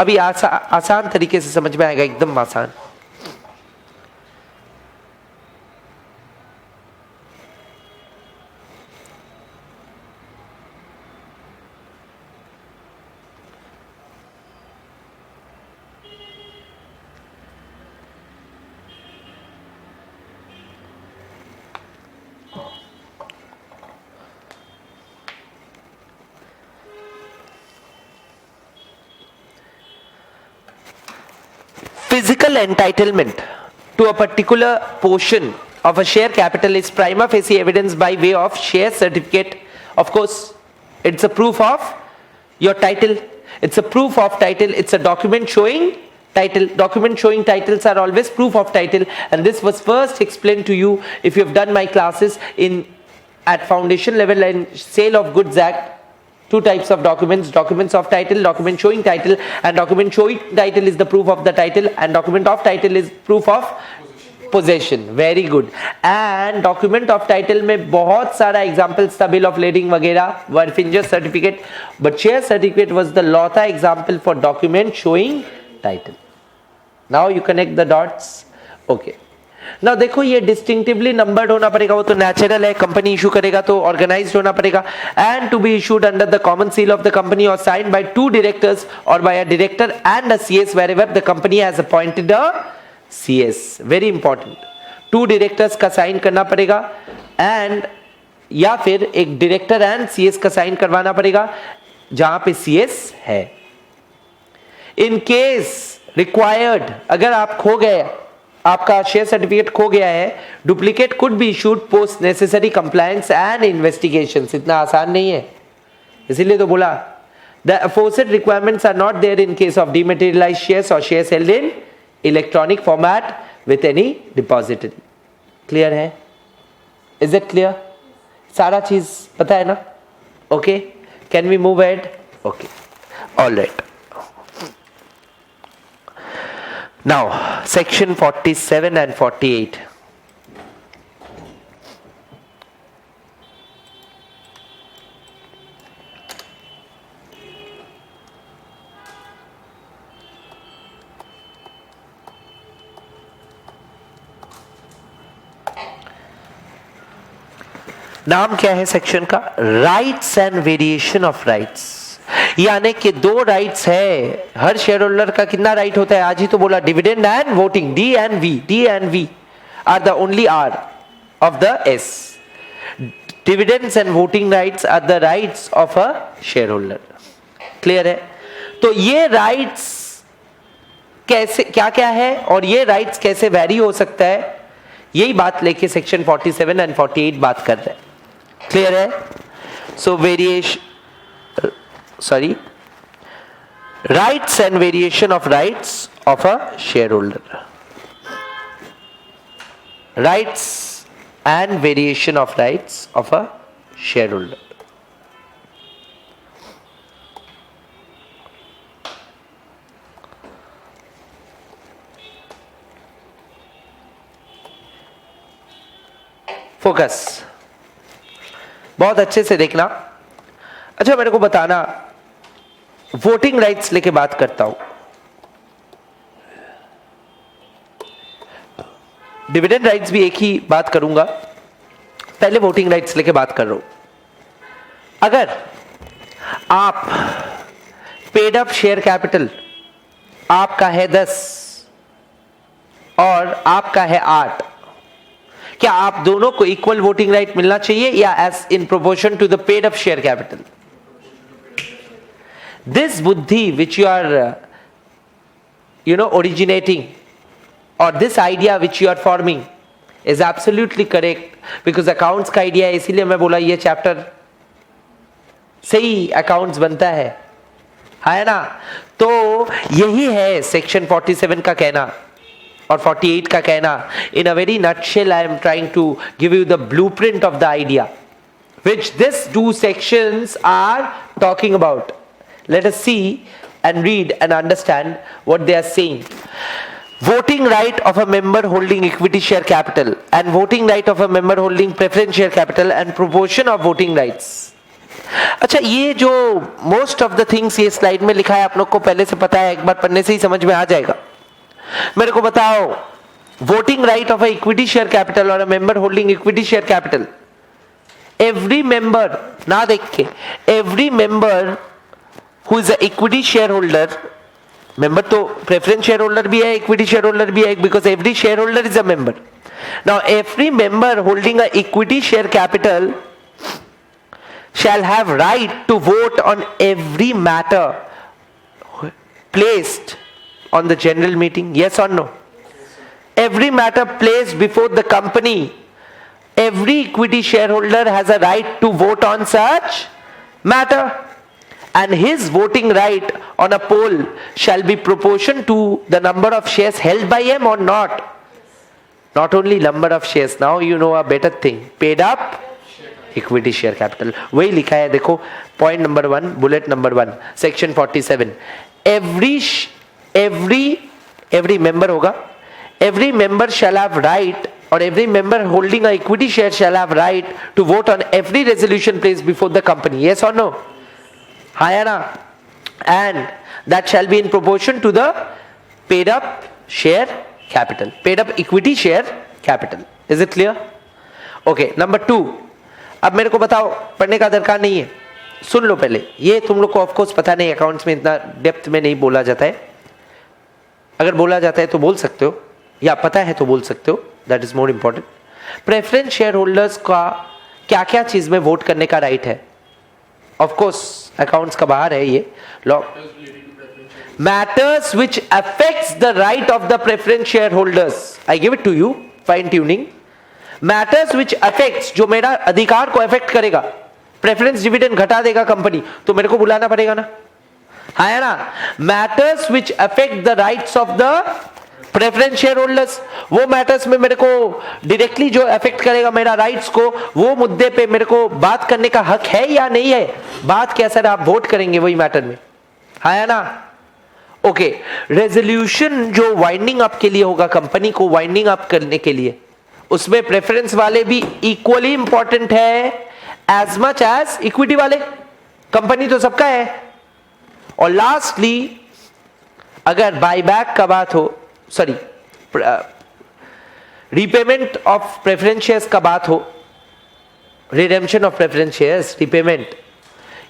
अभी आसान तरीके से समझ में आएगा, एकदम आसान. Physical entitlement to a particular portion of a share capital is prima facie evidence by way of share certificate. Of course, it's a proof of your title. It's a proof of title. It's a document showing title. Document showing titles are always proof of title, and this was first explained to you if you have done my classes at foundation level and Sale of Goods Act. Two types of documents: documents of title, document showing title, and document showing title is the proof of the title, and document of title is proof of possession. Very good. And document of title में बहुत सारा examples था, bill of lading वगैरह, Werfinger certificate, but share certificate was the lota example for document showing title. Now you connect the dots. Okay. ना देखो, ये distinctively numbered होना पड़ेगा, वो तो नेचुरल है, कंपनी इशू करेगा तो ऑर्गेनाइज्ड होना पड़ेगा. And to be issued under the common seal of the company और साइंड बाय 2 directors और by a director and a CS wherever the company has appointed a CS. Very important. 2 directors का sign करना पड़ेगा, and या फिर एक director and CS का sign करवाना पड़ेगा जहां पे सीएस है. इन केस रिक्वायर्ड, अगर आप खो गए, आपका शेयर सर्टिफिकेट खो गया है, duplicate could be issued post necessary compliance and investigations. इतना आसान नहीं है, इसीलिए तो बोला the aforesaid requirements are not there in case of dematerialized shares और shares held in electronic format with any depository. Clear है? Is it clear? सारा चीज पता है ना? Okay, can we move ahead? Okay, alright. Now, section 47 and 48. नाम क्या है सेक्शन का? Rights and variation of rights. यानी कि 2 राइट्स है. हर शेयर होल्डर का कितना राइट होता है? आज ही तो बोला, dividend and voting. D and V. D and V are the only R of the S. Dividends and voting rights are the rights of a share holder. Clear है? तो ये राइट्स कैसे, क्या क्या है, और ये राइट्स कैसे वैरी हो सकता है, यही बात लेके सेक्शन 47 एंड 48 बात कर रहे हैं. क्लियर है? सो variation, rights and variation of rights of a shareholder. Rights and variation of rights of a shareholder. Focus बहुत अच्छे से देखना. अच्छा, मेरे को बताना, वोटिंग राइट्स लेके बात करता हूं, डिविडेंड राइट्स भी एक ही बात करूंगा, पहले वोटिंग राइट्स लेके बात कर रहा हूं. अगर आप पेड अप शेयर कैपिटल आपका है 10 और आपका है 8, क्या आप दोनों को इक्वल वोटिंग राइट मिलना चाहिए या as in proportion to the paid up share capital? This buddhi which you are originating, or this idea which you are forming is absolutely correct, because accounts का idea है, इसीलिए मैं बोला ये chapter से ही accounts बनता है ना? तो यही है section 47 का कहना और 48 का कहना. In a very nutshell, I am trying to give you the blueprint of the idea which these 2 sections are talking about. Let us see and read and understand what they are saying. Voting right of a member holding equity share capital and voting right of a member holding preference share capital and proportion of voting rights. अच्छा, ये जो most of the things ये slide में लिखा है आप लोग को पहले से पता है, एक बार पढ़ने से ही समझ में आ जाएगा. मेरे को बताओ, voting right of a equity share capital और a member holding equity share capital, every member, ना देख के, every member who is a equity share holder, member तो प्रेफरेंस शेयर होल्डर भी है, इक्विटी शेयर होल्डर भी है, because every share holder is a member. Now every member holding a equity share capital shall have right to vote on every matter placed on the general meeting. Yes or no? Every matter placed before the company, every equity shareholder has a right to vote on such matter, and his voting right on a poll shall be proportion to the number of shares held by him or not. Not only number of shares, now you know a better thing, paid up equity share capital. वही लिखा है, देखो point number 1, bullet number 1, section 47. Every member होगा, every member shall have right, और every member holding a equity share shall have right to vote on every resolution placed before the company. Yes और no? हाँ या ना? And that shall be in proportion to the paid up share capital, paid up equity share capital. Is it clear? Okay, number 2. अब मेरे को बताओ, पढ़ने का दरकार नहीं है, सुन लो पहले. ये तुम लोग को ऑफकोर्स पता नहीं, अकाउंट्स में इतना डेप्थ में नहीं बोला जाता है. अगर बोला जाता है तो बोल सकते हो, या पता है तो बोल सकते हो, that is more important. Preference share holders का क्या क्या चीज में वोट करने का राइट है? ऑफकोर्स अकाउंट्स का बाहर है ये law. Matters which affects the right of the preference share holders, I give it to you, fine tuning. Matters which affects, जो मेरा अधिकार को अफेक्ट करेगा, प्रेफरेंस डिविडेंड घटा देगा कंपनी, तो मेरे को बुलाना पड़ेगा ना, है ना? Matters which affect the rights of the preference share holders, वो मैटर्स में मेरे को डायरेक्टली जो अफेक्ट करेगा मेरा राइट्स को, वो मुद्दे पे मेरे को बात करने का हक है या नहीं है? बात क्या सर, आप वोट करेंगे वही मैटर में, है ना? ओके, रेजोल्यूशन जो वाइंडिंग अप के लिए होगा, कंपनी को वाइंडिंग अप करने के लिए, उसमें प्रेफरेंस वाले भी इक्वली इंपॉर्टेंट है एज मच एज इक्विटी वाले. कंपनी तो सबका है. और लास्टली, अगर बायबैक का बात हो, sorry, repayment of preference shares का बात हो, redemption of preference shares, repayment,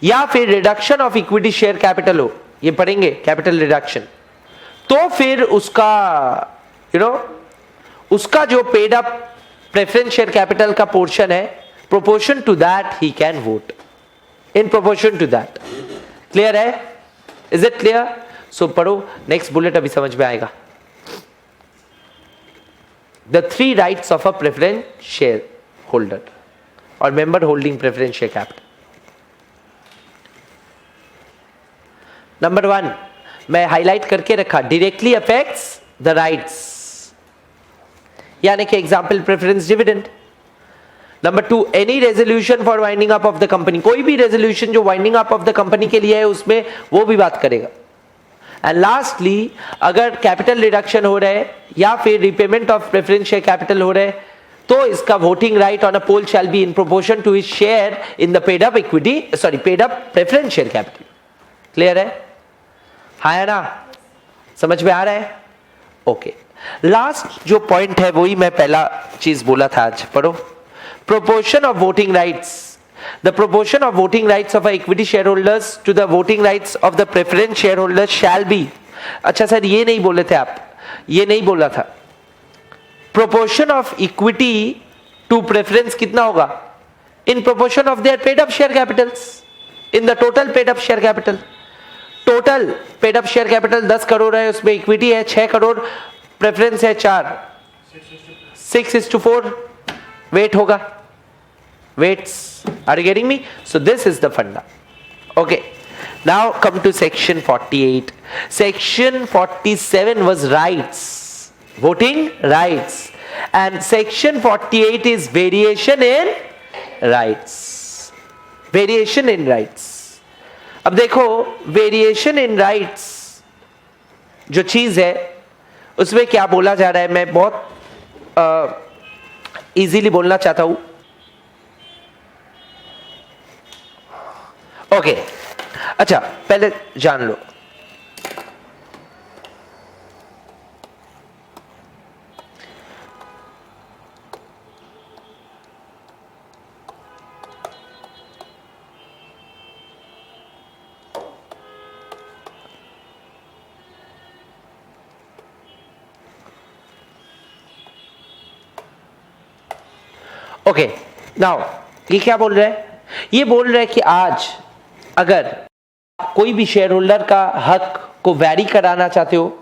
या फिर reduction of equity share capital हो, ये पढ़ेंगे कैपिटल रिडक्शन, तो फिर उसका उसका जो paid up preference share capital का पोर्शन है, प्रोपोर्शन टू दैट ही can vote, in proportion to that. Clear है? Is it clear? सो पढ़ो नेक्स्ट बुलेट, अभी समझ में आएगा. The 3 rights of a preference share holder और member holding preference share capital. Number 1 मैं हाईलाइट करके रखा, डायरेक्टली अफेक्ट्स द राइट्स, यानी कि example preference dividend. Number 2, any resolution for winding up of the company, कोई भी रेजोल्यूशन जो winding up of the company के लिए है उसमें वो भी बात करेगा. एंड लास्टली, अगर कैपिटल रिडक्शन हो रहा है या फिर repayment of preference share capital हो रहा है, तो इसका voting right on a poll shall be in proportion to his share in the paid up equity, sorry, paid up preference share capital. Clear है? हाँ है ना? समझ में आ रहा है? ओके. लास्ट जो पॉइंट है वही मैं पहला चीज बोला था, आज पढ़ो. Proportion of voting rights, the proportion of voting rights of equity share holders to the voting rights of the preference share holders shall be. अच्छा सर, ये नहीं बोले थे आप, ये नहीं बोला था. Proportion of equity to preference कितना होगा? In proportion of their paid up share capitals, in the total paid up share capital. Total paid up share capital 10 crore है, उसमें इक्विटी है 6 करोड़, प्रेफरेंस है 4, 6:4 वेट होगा. Weights, are you getting me? So this is the funda. Okay, now come to section 48. सेक्शन 47 was rights, voting rights, and section 48 is variation in rights. Variation in rights. अब देखो variation in rights जो चीज है उसमें क्या बोला जा रहा है, मैं बहुत इजीली बोलना चाहता हूं. ओके, अच्छा पहले जान लो. ओके, नाउ ये क्या बोल रहा है? ये बोल रहा है कि आज अगर कोई भी शेयर होल्डर का हक को वैरी कराना चाहते हो,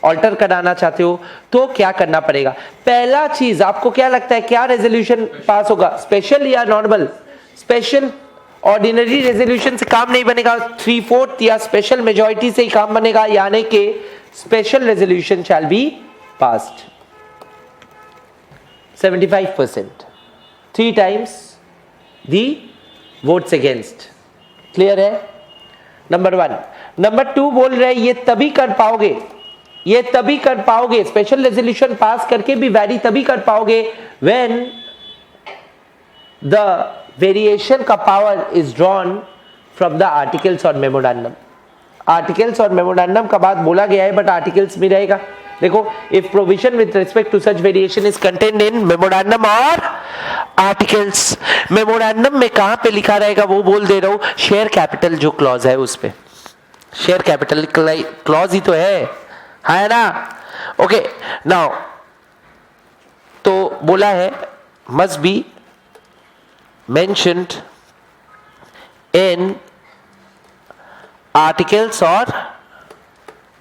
ऑल्टर कराना चाहते हो, तो क्या करना पड़ेगा? पहला चीज आपको क्या लगता है, क्या रेजोल्यूशन पास होगा, स्पेशल या नॉर्मल? स्पेशल. ऑर्डिनरी रेजोल्यूशन से काम नहीं बनेगा, 3/4 या स्पेशल मेजॉरिटी से ही काम बनेगा, यानी कि special resolution shall be passed. 75%, 3 times the votes against. Clear है? नंबर 1. नंबर 2 बोल रहे हैं ये तभी कर पाओगे, स्पेशल रेजोल्यूशन पास करके भी वैरी तभी कर पाओगे when the variation का power is drawn from the articles और मेमोरेंडम. आर्टिकल्स और मेमोरेंडम का बात बोला गया है, बट आर्टिकल्स में रहेगा. देखो, if provision with respect to such variation is contained in memorandum और आर्टिकल्स. मेमोरेंडम में कहां पे लिखा रहेगा वो बोल दे रहा हूं, शेयर कैपिटल जो क्लॉज है उस पे. शेयर कैपिटल क्लॉज ही तो है ना? ओके, नाउ तो बोला है must be mentioned in articles और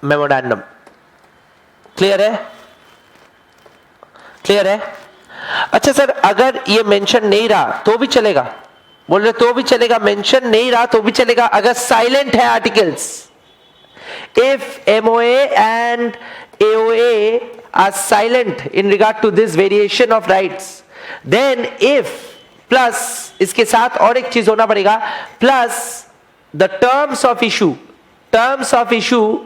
मेमोरेंडम. क्लियर है? अच्छा सर, अगर ये मेंशन नहीं रहा तो भी चलेगा? बोल रहे तो भी चलेगा, मेंशन नहीं रहा तो भी चलेगा अगर साइलेंट है articles. If MOA and AOA are silent in regard to this variation of rights, then if plus इसके साथ और एक चीज होना पड़ेगा, plus the terms of issue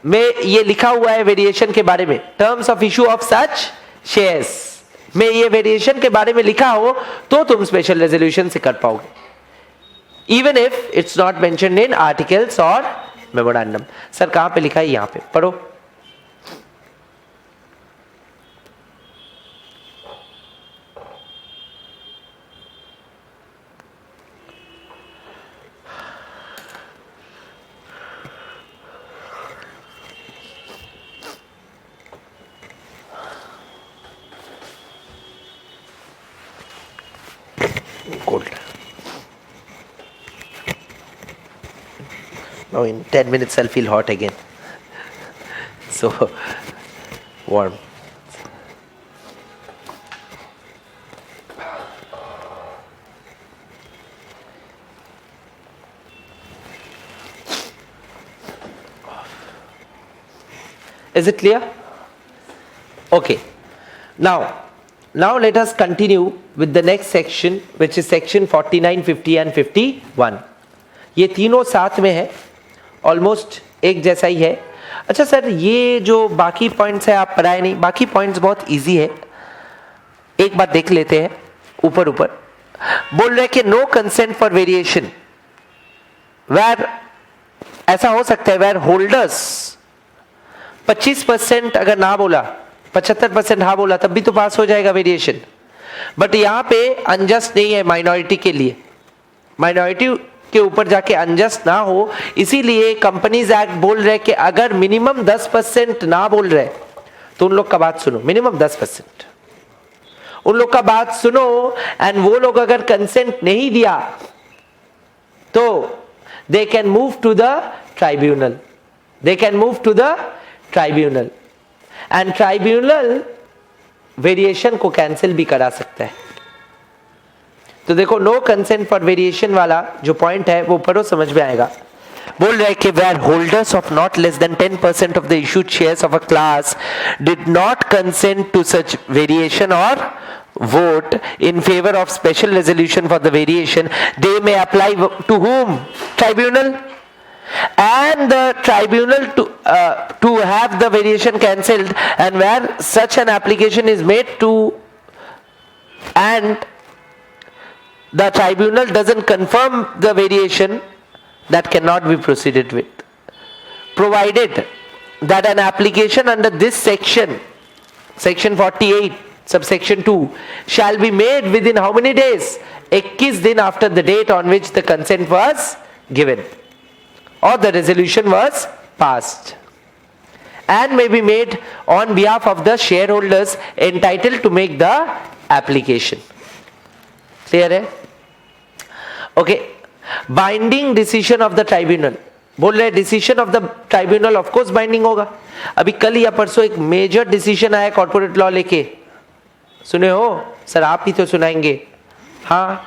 में ये लिखा हुआ है वेरिएशन के बारे में. Terms of issue of such shares में ये वेरिएशन के बारे में लिखा हो तो तुम स्पेशल रेजोल्यूशन से कर पाओगे, even if it's not mentioned in articles और मेमोरेंडम. सर कहां पे लिखा है? यहां पे पढ़ो. Cold. Now in 10 minutes I'll feel hot again. So warm. Is it clear? Okay. Now let us continue with the next section, which is section 49, 50 and 51. ये तीनों साथ में है, ऑलमोस्ट एक जैसा ही है. अच्छा सर, ये जो बाकी पॉइंट्स है आप पढ़ाए नहीं, बाकी पॉइंट्स बहुत इजी है, एक बार देख लेते हैं. ऊपर बोल रहे कि no consent for variation where, ऐसा हो सकता है वेर होल्डर्स 25% अगर ना बोला, 75% हाँ बोला, तब भी तो पास हो जाएगा वेरिएशन. बट यहां पे अनजस्ट नहीं है माइनॉरिटी के लिए, माइनॉरिटी के ऊपर जाके अनजस्ट ना हो, इसीलिए कंपनीज एक्ट बोल रहे कि अगर मिनिमम 10% ना बोल रहे तो उन लोग का बात सुनो. मिनिमम 10% उन लोग का बात सुनो, एंड वो लोग अगर कंसेंट नहीं दिया तो they can move to the tribunal. And tribunal variation को कैंसिल भी करा सकता है. तो देखो, नो कंसेंट फॉर वेरिएशन वाला जो पॉइंट है वो पढ़ो, समझ में आएगा. बोल रहे कि where holders of not less than 10% of the issued shares of a class did not consent to such variation और vote in favor of special resolution for the variation, they may apply to whom? Tribunal. And the tribunal to have the variation cancelled, and where such an application is made to, and the tribunal doesn't confirm the variation, that cannot be proceeded with, provided that an application under this section, section 48 subsection 2, shall be made within how many days? 21 दिन after the date on which the consent was given or the resolution was passed, and may be made on behalf of the shareholders entitled to make the application. Clear है? Okay. Binding decision of the tribunal, बोल रहे decision of the tribunal of course binding होगा. अभी कल या परसों एक major decision आया कॉर्पोरेट लॉ लेके, सुने हो सर? आप ही तो सुनाएंगे. हाँ,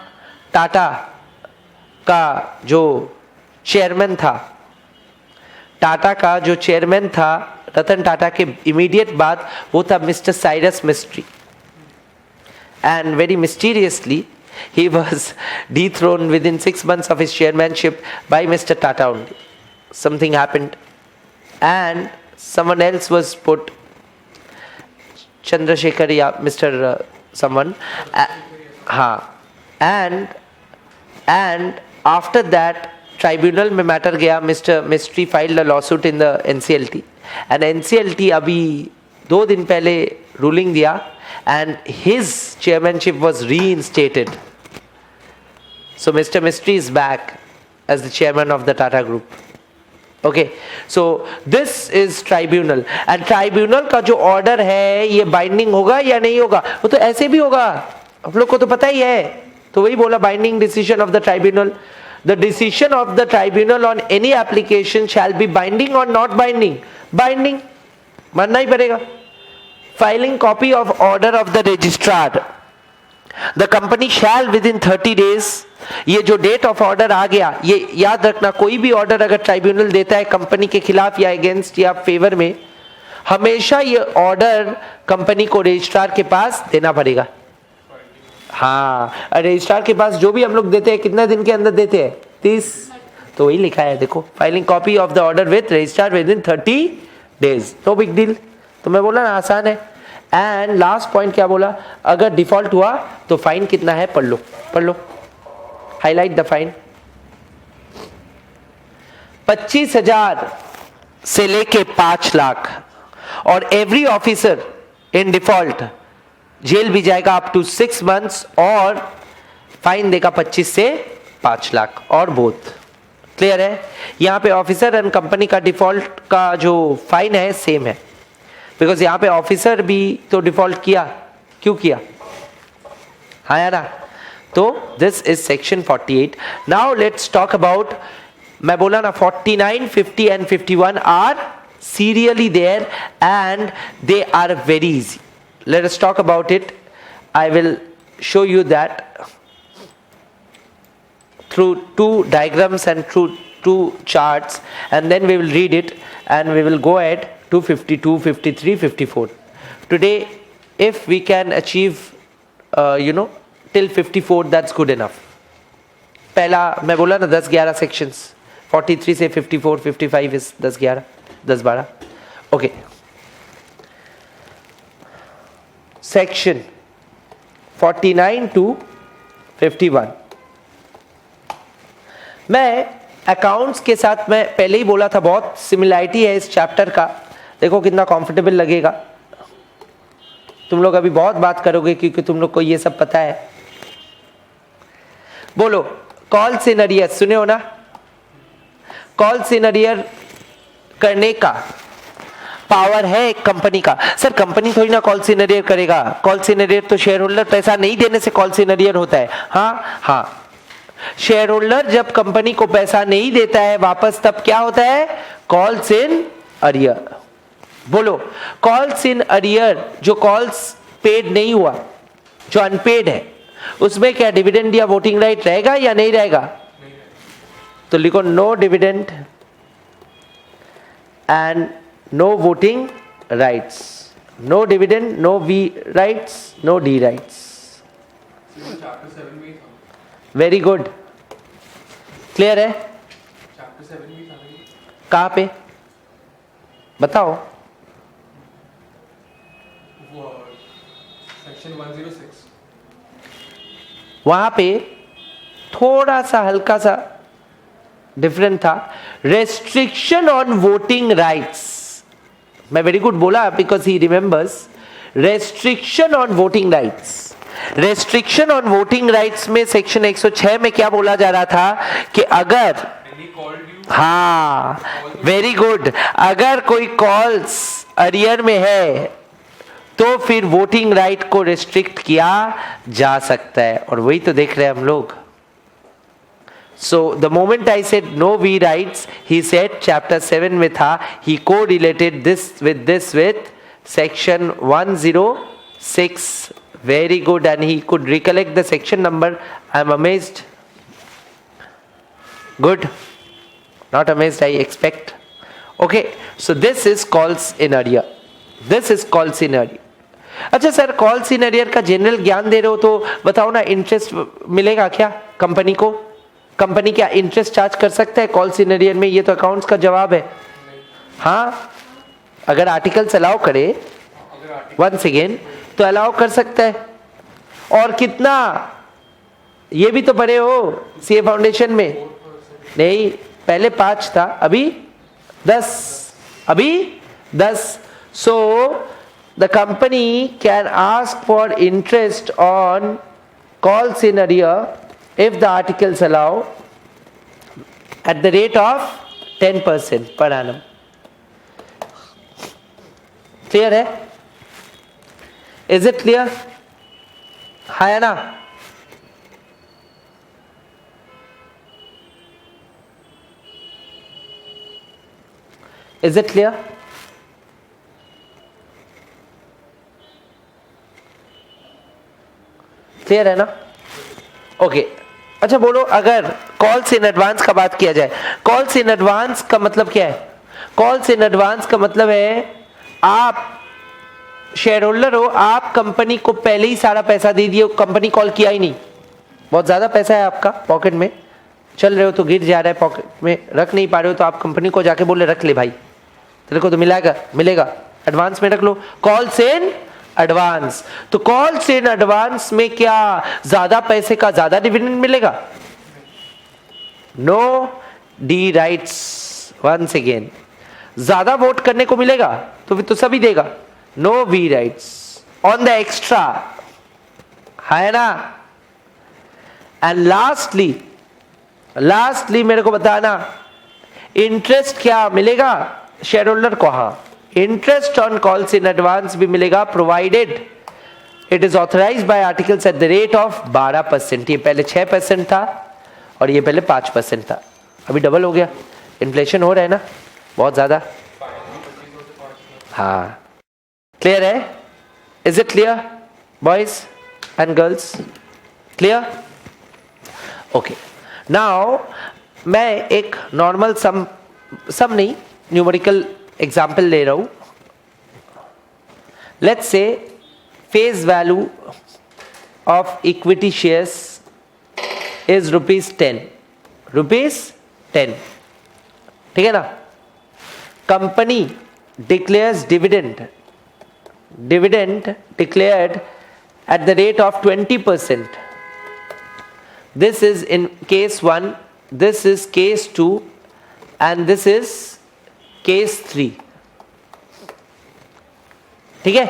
टाटा का जो चेयरमैन था, टाटा का जो चेयरमैन था रतन टाटा के इमीडिएट बाद, वो था mister Cyrus mystery. And very mysteriously he was dethroned within 6 months of his chairmanship by Mr. Tata only. Something happened and someone else was put, Chandrasekhar ya Mr. someone, and after that tribunal में matter गया. Mr. Mistry filed a lawsuit in the NCLT and NCLT अभी 2 दिन पहले ruling दिया and his chairmanship was reinstated. So Mr. Mistry is back as the chairman of the Tata Group. Okay, so this is tribunal and tribunal का जो order है ये binding होगा या नहीं होगा? वो तो ऐसे भी होगा, आप लोग को तो पता ही है. तो वही बोला binding decision of the tribunal. The decision of the tribunal on any application shall be binding or not binding? Binding, मानना ही पड़ेगा. Filing copy of order of the registrar. The company shall within 30 days, ये जो date of order आ गया, ये याद रखना, कोई भी ऑर्डर अगर ट्राइब्यूनल देता है कंपनी के खिलाफ या अगेंस्ट या फेवर में, हमेशा ये ऑर्डर कंपनी को रजिस्ट्रार के पास देना पड़ेगा. हाँ, रजिस्ट्रार के पास जो भी हम लोग देते हैं कितने दिन के अंदर देते हैं? 30. तो वही लिखा है देखो, filing copy of the order with registrar within 30 days. No big deal. तो मैं बोला ना आसान है. एंड लास्ट पॉइंट क्या बोला? अगर डिफॉल्ट हुआ तो फाइन कितना है? पढ़ लो, पढ़ लो, हाईलाइट द फाइन. 25,000 से लेके 5 लाख और every officer in default jail भी जाएगा अप टू 6 months और फाइन देगा 25 से 5 लाख और बोथ. क्लियर है? यहां पे ऑफिसर एंड कंपनी का डिफॉल्ट का जो फाइन है सेम है, बिकॉज यहां पे ऑफिसर भी तो डिफॉल्ट किया. क्यों किया? हाँ या ना? तो this is section 48. Now let's talk about, मैं बोला ना 49, 50 and 51 are serially there and they are very easy. Let us talk about it. I will show you that through 2 diagrams and through 2 charts, and then we will read it and we will go ahead to 52, 53, 54. Today if we can achieve till 54, that's good enough. पहला मैं बोला ना 10-11 sections, 43 से 54, 55 is 10-11, 10-12. Okay, section 49 to 51. मैं accounts के साथ मैं पहले ही बोला था बहुत सिमिलैरिटी है इस चैप्टर का. देखो कितना कंफर्टेबल लगेगा. तुम लोग अभी बहुत बात करोगे क्योंकि तुम लोग को ये सब पता है. बोलो, कॉल इन अरियर सुने हो ना? कॉल इन अरियर करने का पावर है एक कंपनी का. सर कंपनी थोड़ी ना कॉल इन अरियर करेगा. कॉल इन अरियर तो शेयर होल्डर पैसा नहीं देने से कॉल इन अरियर होता है. हाँ, शेयर होल्डर जब कंपनी को पैसा नहीं देता है वापस, तब क्या होता है? Calls in arrear. बोलो, कॉल्स इन अरियर जो कॉल्स पेड नहीं हुआ, जो अनपेड है, उसमें क्या डिविडेंड या वोटिंग राइट रहेगा या नहीं रहेगा? तो लिखो no dividend and no voting rights. No dividend, no V rights, no D rights. Chapter 7 में ही था। वेरी गुड, क्लियर है? चैप्टर 7 में ही था नहीं? कहाँ पे बताओ? वो सेक्शन 106। वहां पे थोड़ा सा हल्का सा डिफरेंट था, रेस्ट्रिक्शन ऑन वोटिंग राइट्स। मैं वेरी गुड बोला because he remembers. Restriction on voting rights, restriction on voting rights में सेक्शन 106 में क्या बोला जा रहा था कि अगर, And he called you. हाँ वेरी गुड, अगर कोई कॉल्स अरियर में है तो फिर वोटिंग राइट को रिस्ट्रिक्ट किया जा सकता है, और वही तो देख रहे हैं हम लोग। So the moment I said no V rights, he said chapter 7 में था, he co-related this with section 106. Very good, and he could recollect the section number. I'm amazed. Good. Not amazed, I expect. Okay, so this is calls in arrear. This is calls in arrear. अच्छा sir, calls in arrear का general ज्ञान दे रहे हो तो बताओ ना, interest मिलेगा क्या कंपनी को? कंपनी क्या इंटरेस्ट चार्ज कर सकता है कॉल्स इन अरियर में? ये तो अकाउंट्स का जवाब है। हाँ, अगर आर्टिकल्स अलाउ करे वंस अगेन तो अलाउ कर सकता है। और कितना, ये भी तो पढ़े हो सीए फाउंडेशन में? नहीं, पहले 5 था, अभी 10। सो the company can ask for interest on calls in arrear if the articles allow at the rate of 10% per annum. Clear है? Is it clear? है ना? Is it clear? क्लियर है ना? ओके, अच्छा बोलो, अगर कॉल्स इन एडवांस का बात किया जाए, कॉल्स इन एडवांस का मतलब क्या है? कॉल्स इन एडवांस का मतलब है आप शेयर होल्डर हो, आप कंपनी को पहले ही सारा पैसा दे दिए, कंपनी कॉल किया ही नहीं, बहुत ज्यादा पैसा है आपका पॉकेट में, चल रहे हो तो गिर जा रहा है, पॉकेट में रख नहीं पा रहे हो तो आप कंपनी को जाके बोले रख ले भाई, तेरे को तो मिलेगा, एडवांस में रख लो। कॉल्स इन एडवांस, तो कॉल्स इन एडवांस में क्या ज्यादा पैसे का ज्यादा डिविडेंड मिलेगा? No D rights. Once again, ज्यादा वोट करने को मिलेगा तो फिर तो सभी देगा। No V rights on the extra, है ना? एंड लास्टली मेरे को बताना, इंटरेस्ट क्या मिलेगा शेयर होल्डर को? हाँ, interest on calls in advance भी मिलेगा, provided it is authorised bye articles at the rate of 12%। ये पहले 6% था और ये पहले 5% था, अभी डबल हो गया, इन्फ्लेशन हो रहा है ना बहुत ज्यादा। हाँ, क्लियर है? Is it clear boys and girls? Clear? Okay, now मैं एक नॉर्मल सम नहीं, न्यूमेरिकल एग्जाम्पल ले रहा हूं। Let's say face value of equity shares is ₹10, ठीक है ना? Company declares dividend declared at the rate of 20%. This is in case 1, this is case 2, and this is case 3. ठीक है?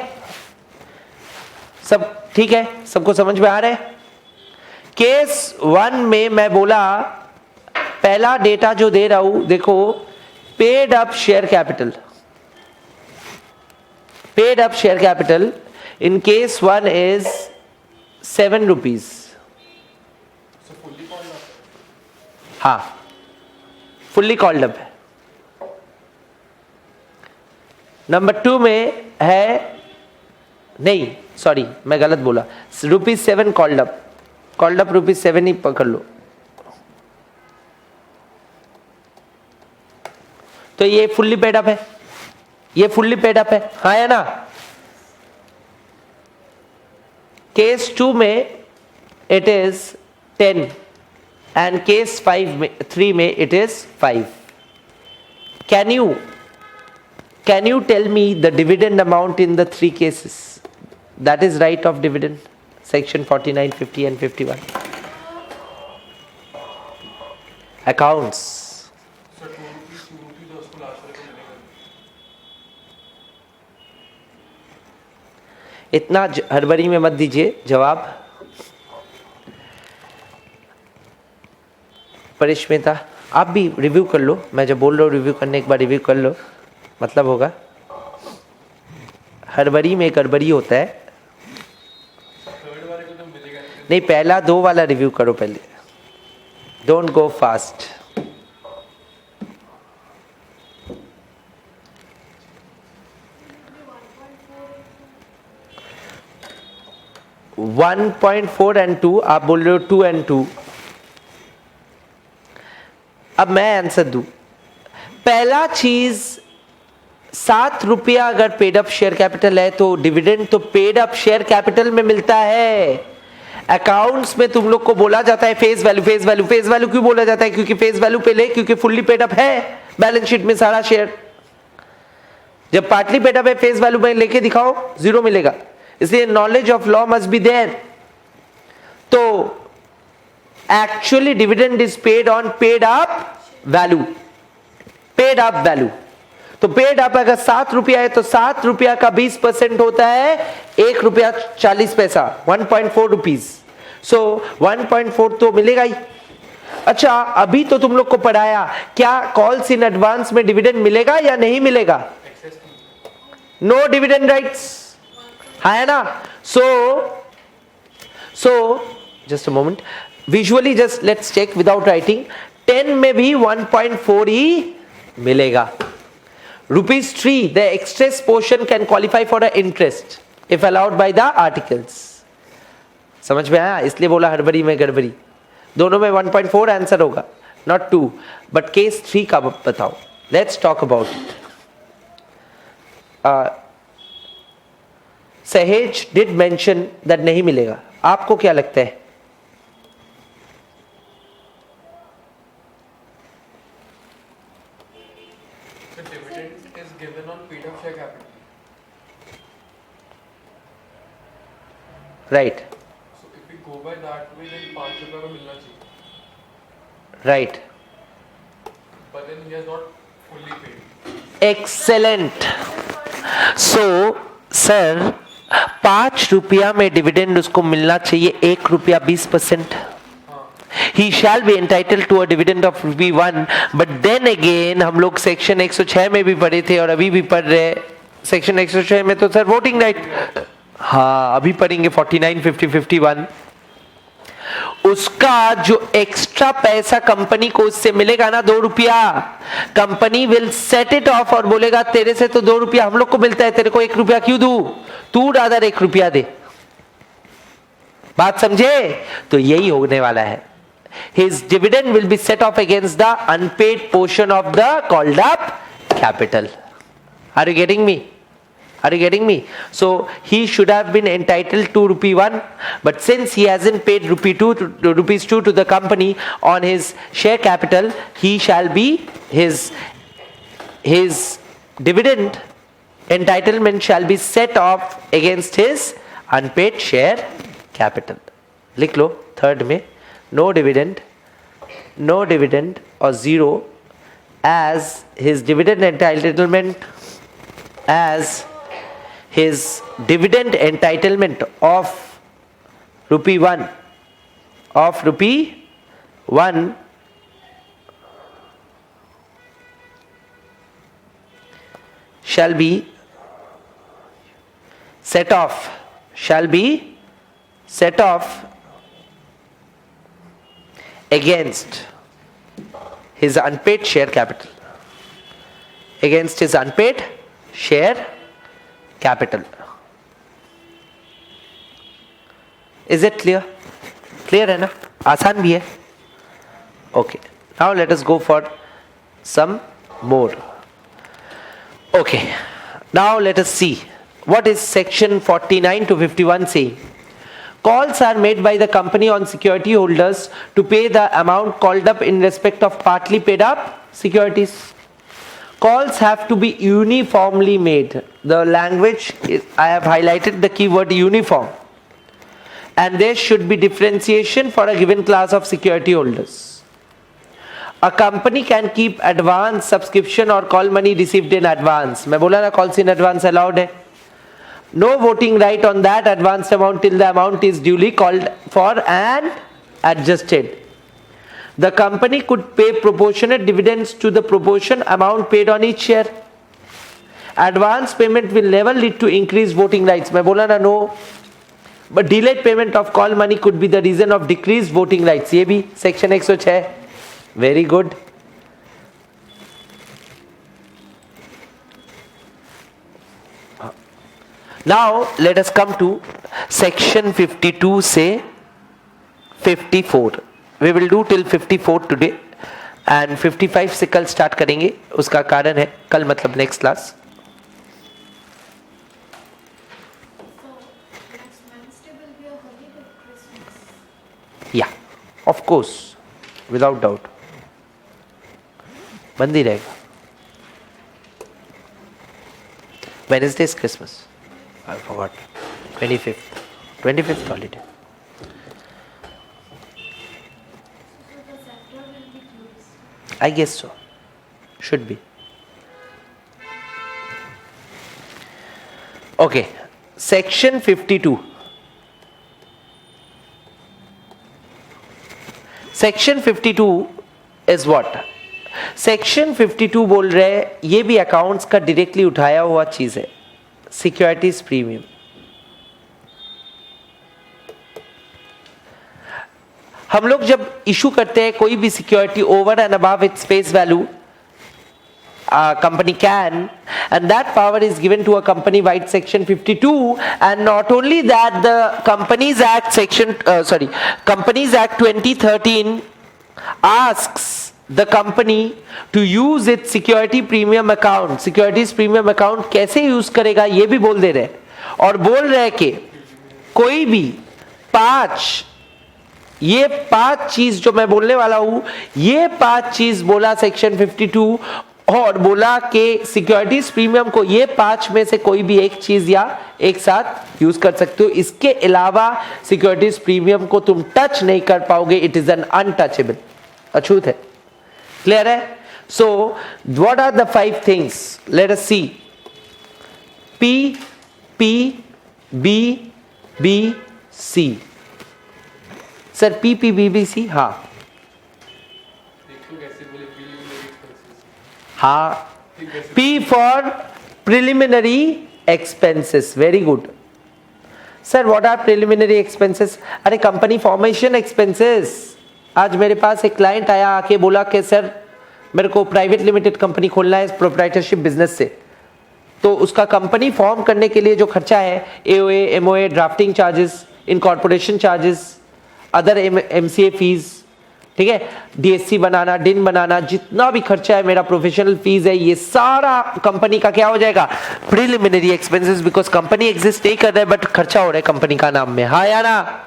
सब ठीक है? सबको समझ में आ रहा है? केस 1 में मैं बोला, पहला डेटा जो दे रहा हूं देखो, paid up share capital in case 1 is ₹7. हाँ, फुल्ली कॉल्ड अप है। नंबर 2 में है, नहीं सॉरी मैं गलत बोला, ₹7 कॉल्ड अप ₹7 ही पकड़ लो। तो ये फुल्ली पेड अप है, हाँ या ना? केस 2 में it is 10 and case 3 में it is 5. Can you tell me the dividend amount in the 3 cases? That is right of dividend, section 49, 50 and 51. Accounts. Sir 2 rupees उसको लास्ट वाले को मिलेगा. इतना हड़बड़ी में मत दीजिए जवाब. परिश्मिता, आप भी रिव्यू कर लो. मैं जब बोल रहा हूँ रिव्यू करने, एक बार रिव्यू कर लो, मतलब होगा. हड़बड़ी में गड़बड़ी होता है. थर्ड वाले को तो मिलेगा. नहीं, पहला 2 वाला रिव्यू करो पहले. Don't go fast. One 1.4 and 2, आप बोल रहे हो 2 and 2. अब मैं आंसर दूं. पहला चीज 7 रुपया अगर पेड अप शेयर कैपिटल है तो डिविडेंड तो पेड अप शेयर कैपिटल में मिलता है. अकाउंट्स में तुम लोग को बोला जाता है face value. Face value, face value क्यों बोला जाता है? क्योंकि फेस वैल्यू पे ले, क्योंकि फुल्ली पेड अप है बैलेंस शीट में सारा शेयर. जब पार्टली पेड अप है फेस वैल्यू में लेके दिखाओ, 0 मिलेगा. इसलिए knowledge of law must be there. तो actually dividend is paid on paid up value. Paid up value. तो पेड अप अगर 7 रुपया है तो 7 रुपया का 20% होता है 1 रुपया 40 पैसा, 1.4 रुपीज. सो 1.4 तो मिलेगा ही. अच्छा, अभी तो तुम लोग को पढ़ाया, क्या कॉल्स इन एडवांस में डिविडेंड मिलेगा या नहीं मिलेगा? नो डिविडेंड राइट्स है ना. So just a moment, visually just let's check without writing. 10 में भी 1.4 ही मिलेगा. ₹3, the excess portion can qualify for an interest if allowed by the articles. समझ में आया? इसलिए बोला हड़बड़ी में गड़बड़ी. दोनों में 1.4 आंसर होगा, not 2. बट केस 3 का बताओ. Let's talk about it. सहेज डिड मेंशन दैट नहीं मिलेगा. आपको क्या लगता है? The dividend is given on paid up share capital. Right. So if we go by that way, then 5 रुपया का मिलना चाहिए. Right. But then he has not fully paid. Excellent. So sir 5 रुपया में डिविडेंड उसको मिलना चाहिए 1 रुपया 20%. He shall be entitled to a dividend of ₹1. But then again हम लोग सेक्शन 106 में भी पढ़े थे और अभी भी पढ़ रहे. सेक्शन 106 में तो सर वोटिंग राइट, हाँ अभी पढ़ेंगे 49, 50, 51. उसका जो एक्स्ट्रा पैसा कंपनी को उससे मिलेगा ना 2 रुपया, company will set it of और बोलेगा तेरे से तो 2 रुपया हम लोग को मिलता है, तेरे को 1 रुपया क्यों दूं, तू रादर 1 रुपया दे. बात समझे? तो यही होने वाला है. His dividend will be set off against the unpaid portion of the called up capital. Are you getting me? Are you getting me? So he should have been entitled to ₹1, but since he hasn't paid ₹2 to the company on his share capital, he shall be his dividend entitlement shall be set off against his unpaid share capital. लिख लो third में, no dividend or 0 as his dividend entitlement, as his dividend entitlement of ₹1 shall be set off against his unpaid share capital. Against his unpaid share capital. Is it clear? Clear है ना? आसान भी है. Okay. Now let us go for some more. Okay. Now let us see what is section 49 to 51 saying. calls are made by the company on security holders to pay the amount called up in respect of partly paid up securities. Calls have to be uniformly made. The language is, I have highlighted the keyword uniform. And there should be differentiation for a given class of security holders. A company can keep advance subscription or call money received in advance. मैं बोला ना calls in advance allowed है. No voting right on that advanced amount till the amount is duly called for and adjusted. The company could pay proportionate dividends to the proportion amount paid on each share. Advance payment will never lead to increased voting rights. मैं बोला ना no. But delayed payment of call money could be the reason of decreased voting rights. ये भी section 106. Very good. Now let us come to section 52 से 54. We will do till 54 today and 55 से कल start करेंगे. उसका कारण है कल मतलब next class. Yeah, of course, without doubt. बंद ही रहेगा. Wednesday is Christmas. I forgot. 25th. 25th holiday. I guess so. Should be. Okay. Section 52. Section 52 is what? Section 52 बोल रहे हैं ये भी अकाउंट्स का डायरेक्टली उठाया हुआ चीज है. Securities premium. हम लोग जब इशू करते हैं कोई भी security over and above its face value, company can, and that power is given to a company wide section 52. And not only that, the Companies Act Companies Act 2013 asks the company to use its security premium account. Securities premium account कैसे use करेगा ये भी बोल दे रहे हैं. और बोल रहे हैं कि कोई भी ये पांच चीज जो मैं बोलने वाला हूं, ये पांच चीज बोला सेक्शन 52 और बोला कि सिक्योरिटीज प्रीमियम को ये पांच में से कोई भी एक चीज या एक साथ यूज कर सकते हो. इसके अलावा सिक्योरिटीज प्रीमियम को तुम टच नहीं कर पाओगे. It is an untouchable. अछूत है. क्लियर है? So what are the 5 things? Let us see. P P B B C. Sir P P B B C. हाँ हाँ. P for preliminary expenses. Very good. Sir, what are preliminary expenses? अरे company formation expenses. आज मेरे पास एक client आया आके बोला कि सर मेरे को प्राइवेट लिमिटेड कंपनी खोलना है प्रोप्राइटरशिप बिजनेस से. तो उसका कंपनी फॉर्म करने के लिए जो खर्चा है, AOA, MOA, drafting charges, incorporation charges, other MCA fees, ठीक है, डीएससी बनाना, डिन बनाना, जितना भी खर्चा है, मेरा प्रोफेशनल फीस है, ये सारा कंपनी का क्या हो जाएगा? Preliminary expenses. Because company exist नहीं कर रहा है बट खर्चा हो रहा है कंपनी का नाम में. हाँ या ना?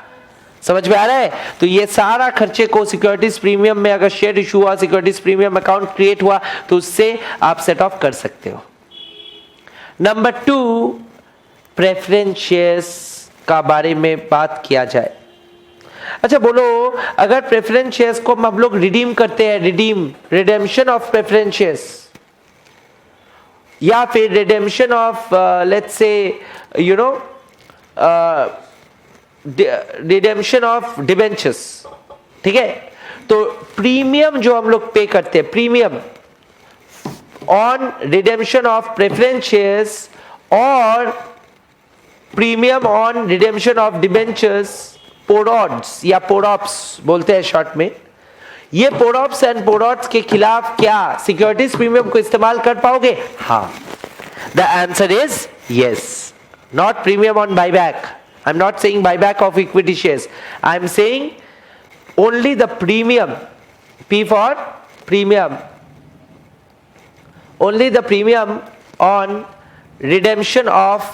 समझ में आ रहा है? तो ये सारा खर्चे को सिक्योरिटीज प्रीमियम में अगर शेयर इशू हुआ, सिक्योरिटीज प्रीमियम अकाउंट क्रिएट हुआ तो उससे आप सेट ऑफ कर सकते हो. नंबर 2, प्रेफरेंस शेयर्स का बारे में बात किया जाए. अच्छा बोलो, अगर प्रेफरेंस शेयर्स को हम लोग रिडीम करते हैं, रिडेम्पशन ऑफ प्रेफरेंस शेयर्स या फिर redemption of let's say you know redemption of debentures, ठीक है, तो प्रीमियम जो हम लोग पे करते हैं, premium on redemption of preference shares और premium on redemption of debentures, पोडॉड्स या पोडॉप्स बोलते हैं शॉर्ट में, ये पोडॉप्स एंड पोडॉट्स के खिलाफ क्या सिक्योरिटीज प्रीमियम को इस्तेमाल कर पाओगे? हाँ. The answer is yes. Not premium on buyback. I am not saying buyback of equity shares. I am saying only the premium. P for premium. Only the premium on redemption of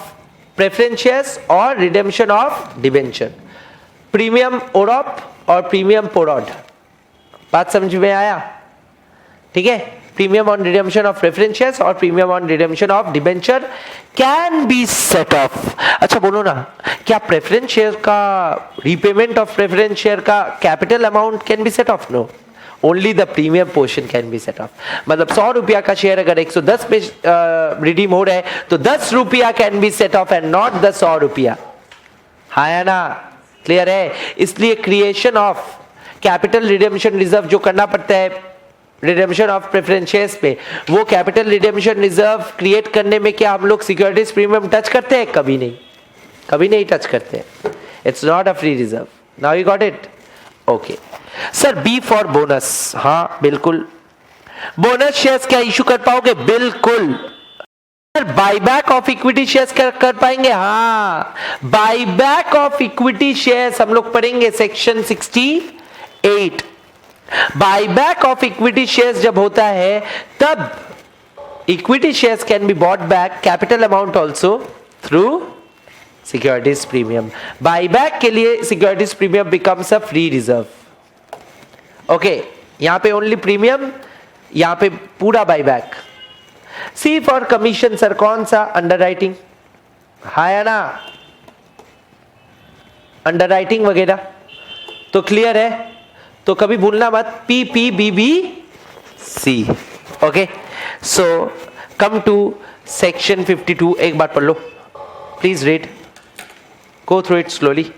preference shares or redemption of debenture. Premium ओरॉप और premium पोरॉड, बात समझ में आया? ठीक है, premium on redemption of preference shares और premium on redemption of debenture can be set off. अच्छा बोलो ना, क्या प्रेफरेंस शेयर का रीपेमेंट ऑफ प्रेफरेंस शेयर का capital amount can be set off? No, only the premium portion can be set off. मतलब 100 रुपया का शेयर अगर 110 पे रिडीम हो रहा है तो 10 रुपया can be set of and not the 100 रुपया। हाँ है ना, क्लियर है? इसलिए creation of capital redemption reserve जो करना पड़ता है रिडेम्पशन ऑफ प्रेफरेंस शेयर्स पे, वो कैपिटल रिडेम्पशन रिजर्व क्रिएट करने में क्या हम लोग सिक्योरिटीज प्रीमियम टच करते हैं? कभी नहीं, कभी नहीं टच करते। It's not a free reserve. Now you got it? Okay sir, B for bonus. हाँ बिल्कुल, बोनस शेयर्स क्या इशू कर पाओगे? बिल्कुल। Sir buyback of equity shares कर पाएंगे? हाँ, बाईबैक ऑफ इक्विटी शेयर्स हम लोग पढ़ेंगे section 68। Buyback of equity shares जब होता है तब equity shares can be bought back, capital amount also through securities premium. Buyback के लिए securities premium becomes a free reserve. Okay, यहां पे ओनली प्रीमियम, यहां पे पूरा buyback. C for commission sir कौन सा? अंडरराइटिंग। हाँ या ना, अंडरराइटिंग वगैरह तो क्लियर है, तो कभी भूलना मत, P P B B C. Okay, so come to section 52। एक बार पढ़ लो please, read, go through it slowly.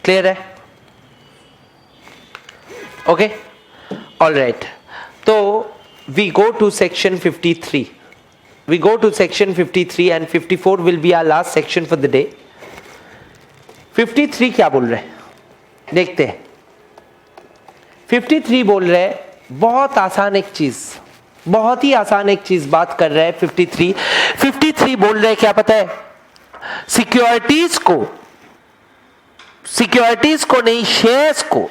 Clear है? Okay, all right. तो we go to section 53। We go to section 53 and 54 will be our last section for the day. 53 क्या बोल रहे हैं देखते हैं। 53 बोल रहे हैं बहुत आसान एक चीज, बहुत ही आसान एक चीज बात कर रहे हैं 53 बोल रहे हैं क्या पता है? सिक्योरिटीज को नहीं, शेयर्स को,